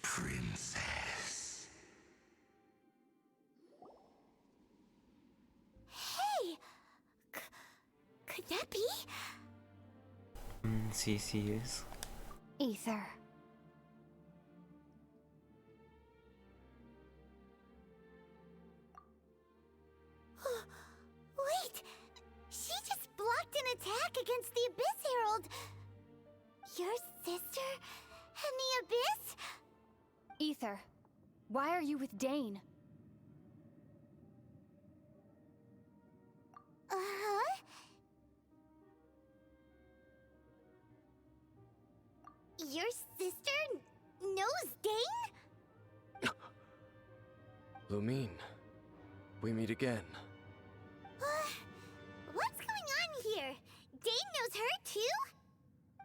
Princess. Hey! Could that be? Sí, sí es. Ether. Wait! She just blocked an attack against the Abyss Herald! Your sister and the Abyss? Ether, why are you with Dain? Uh-huh. Your sister knows Dain? Lumine, we meet again.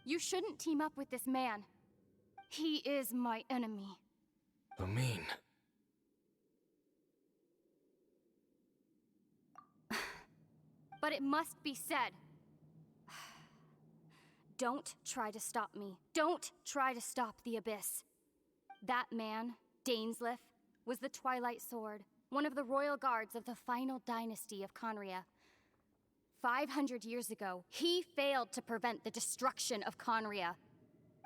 You shouldn't team up with this man. He is my enemy. Amin. But it must be said. Don't try to stop me. Don't try to stop the Abyss. That man, Dainsleif, was the Twilight Sword, one of the royal guards of the final dynasty of Conria. 500 years ago, he failed to prevent the destruction of Conria.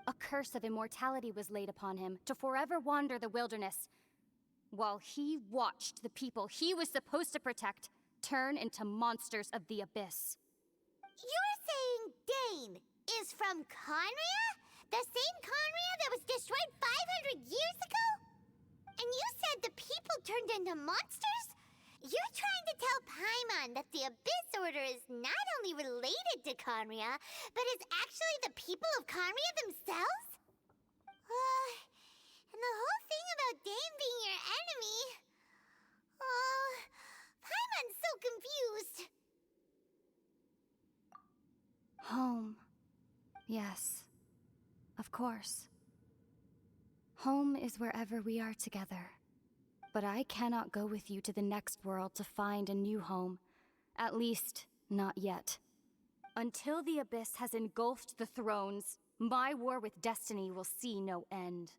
A curse of immortality was laid upon him to forever wander the wilderness, while he watched the people he was supposed to protect turn into monsters of the Abyss. You're saying Dain is from Conria? The same Conria that was destroyed 500 years ago? And you said the people turned into monsters? You're trying to tell Paimon that the Abyss Order is not only related to Conria, but is actually the people of Conria themselves? And the whole thing about Dain being your enemy... Paimon's so confused. Home. Yes. Of course. Home is wherever we are together. But I cannot go with you to the next world to find a new home. At least, not yet. Until the Abyss has engulfed the thrones, my war with destiny will see no end.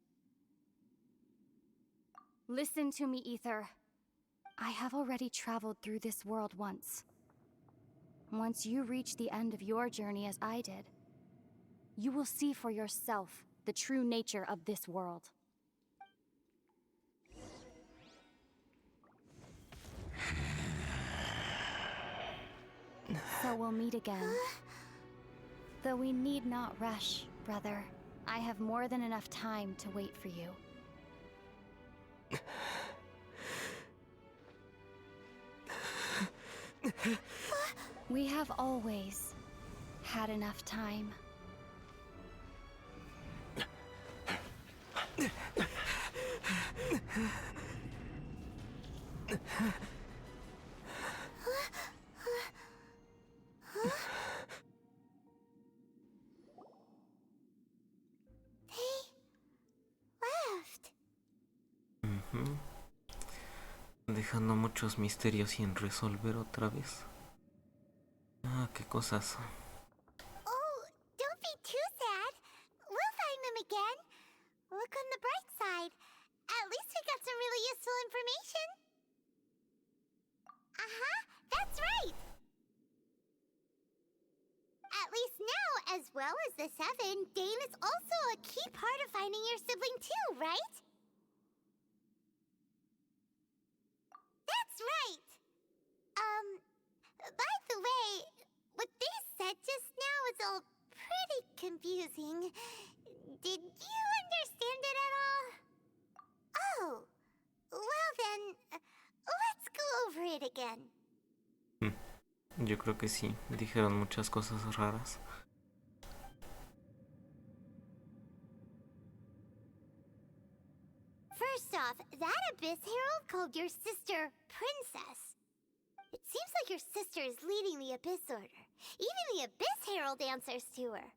Listen to me, Ether. I have already traveled through this world once. Once you reach the end of your journey as I did, you will see for yourself the true nature of this world. So we'll meet again. Though we need not rush, brother. I have more than enough time to wait for you. We have always had enough time. Dejando muchos misterios sin resolver otra vez. Qué cosas. Oh, don't be too sad. We'll find them again. Look on the bright side. At least we got some really useful information. That's right. At least now, as well as the Seven, Dain is also a key part of finding your sibling too, right? That's right. By the way, what they said just now is all pretty confusing. Did you understand it at all? Oh, well then, let's go over it again. Yo creo que sí, dijeron muchas cosas raras. First off, that Abyss Herald called your sister Princess. It seems like your sister is leading the Abyss Order. Even the Abyss Herald answers to her.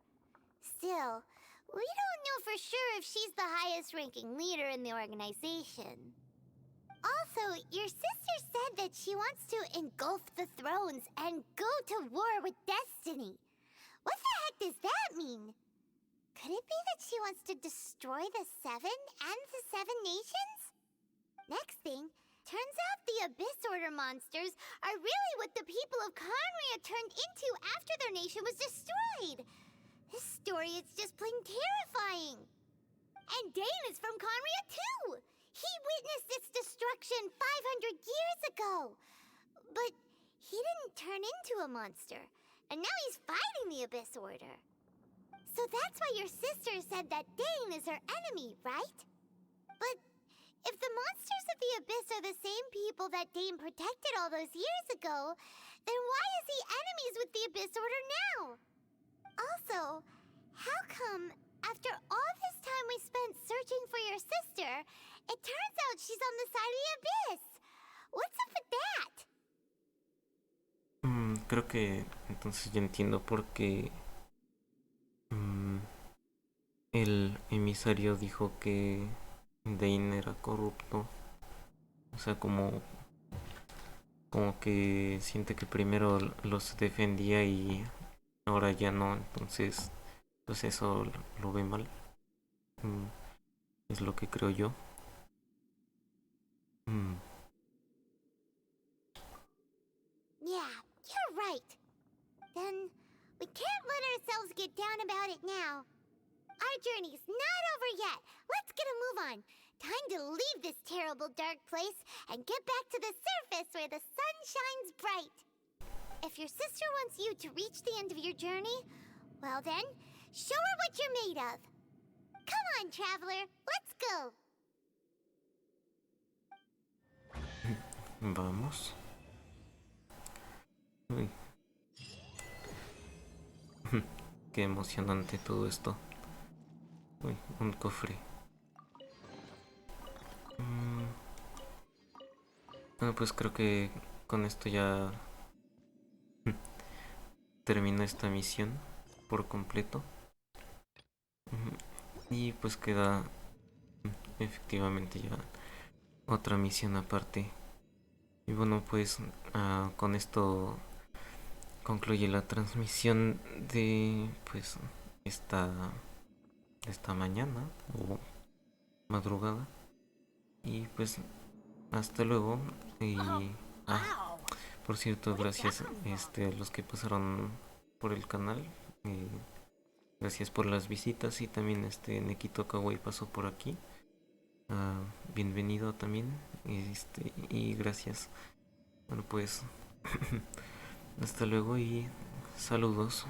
Still, we don't know for sure if she's the highest-ranking leader in the organization. Also, your sister said that she wants to engulf the thrones and go to war with destiny. What the heck does that mean? Could it be that she wants to destroy the Seven and the Seven Nations? Next thing, turns out the Abyss Order monsters are really what the people of Conria turned into after their nation was destroyed. This story is just plain terrifying. And Dain is from Conria too. He witnessed its destruction 500 years ago. But he didn't turn into a monster. And now he's fighting the Abyss Order. So that's why your sister said that Dain is her enemy, right? But if the monsters of the Abyss are the same people that Dain protected all those years ago, then why is he enemies with the Abyss Order now? Also, how come, after all this time we spent searching for your sister, it turns out she's on the side of the Abyss? What's up with that? Creo que entonces ya entiendo por qué el emisario dijo que Dain era corrupto. O sea, como que siente que primero los defendía y ahora ya no, entonces pues eso lo ve mal. Es lo que creo yo. Yeah, you're right. Then we can't let ourselves get down about it now. Our journey's not over yet. Let's get a move on. Time to leave this terrible dark place and get back to the surface where the sun shines bright. If your sister wants you to reach the end of your journey, well then, show her what you're made of. Come on, traveler, let's go. Vamos. Uy. Qué emocionante todo esto. Uy, un cofre. Bueno, pues creo que con esto ya termino esta misión por completo. Y pues queda efectivamente ya otra misión aparte. Y bueno, pues con esto concluye la transmisión de pues esta mañana o madrugada. Y pues hasta luego. Y por cierto, gracias a los que pasaron por el canal. Gracias por las visitas y también Nekito Kawaii pasó por aquí. Bienvenido también. Y gracias. Bueno, pues hasta luego y saludos.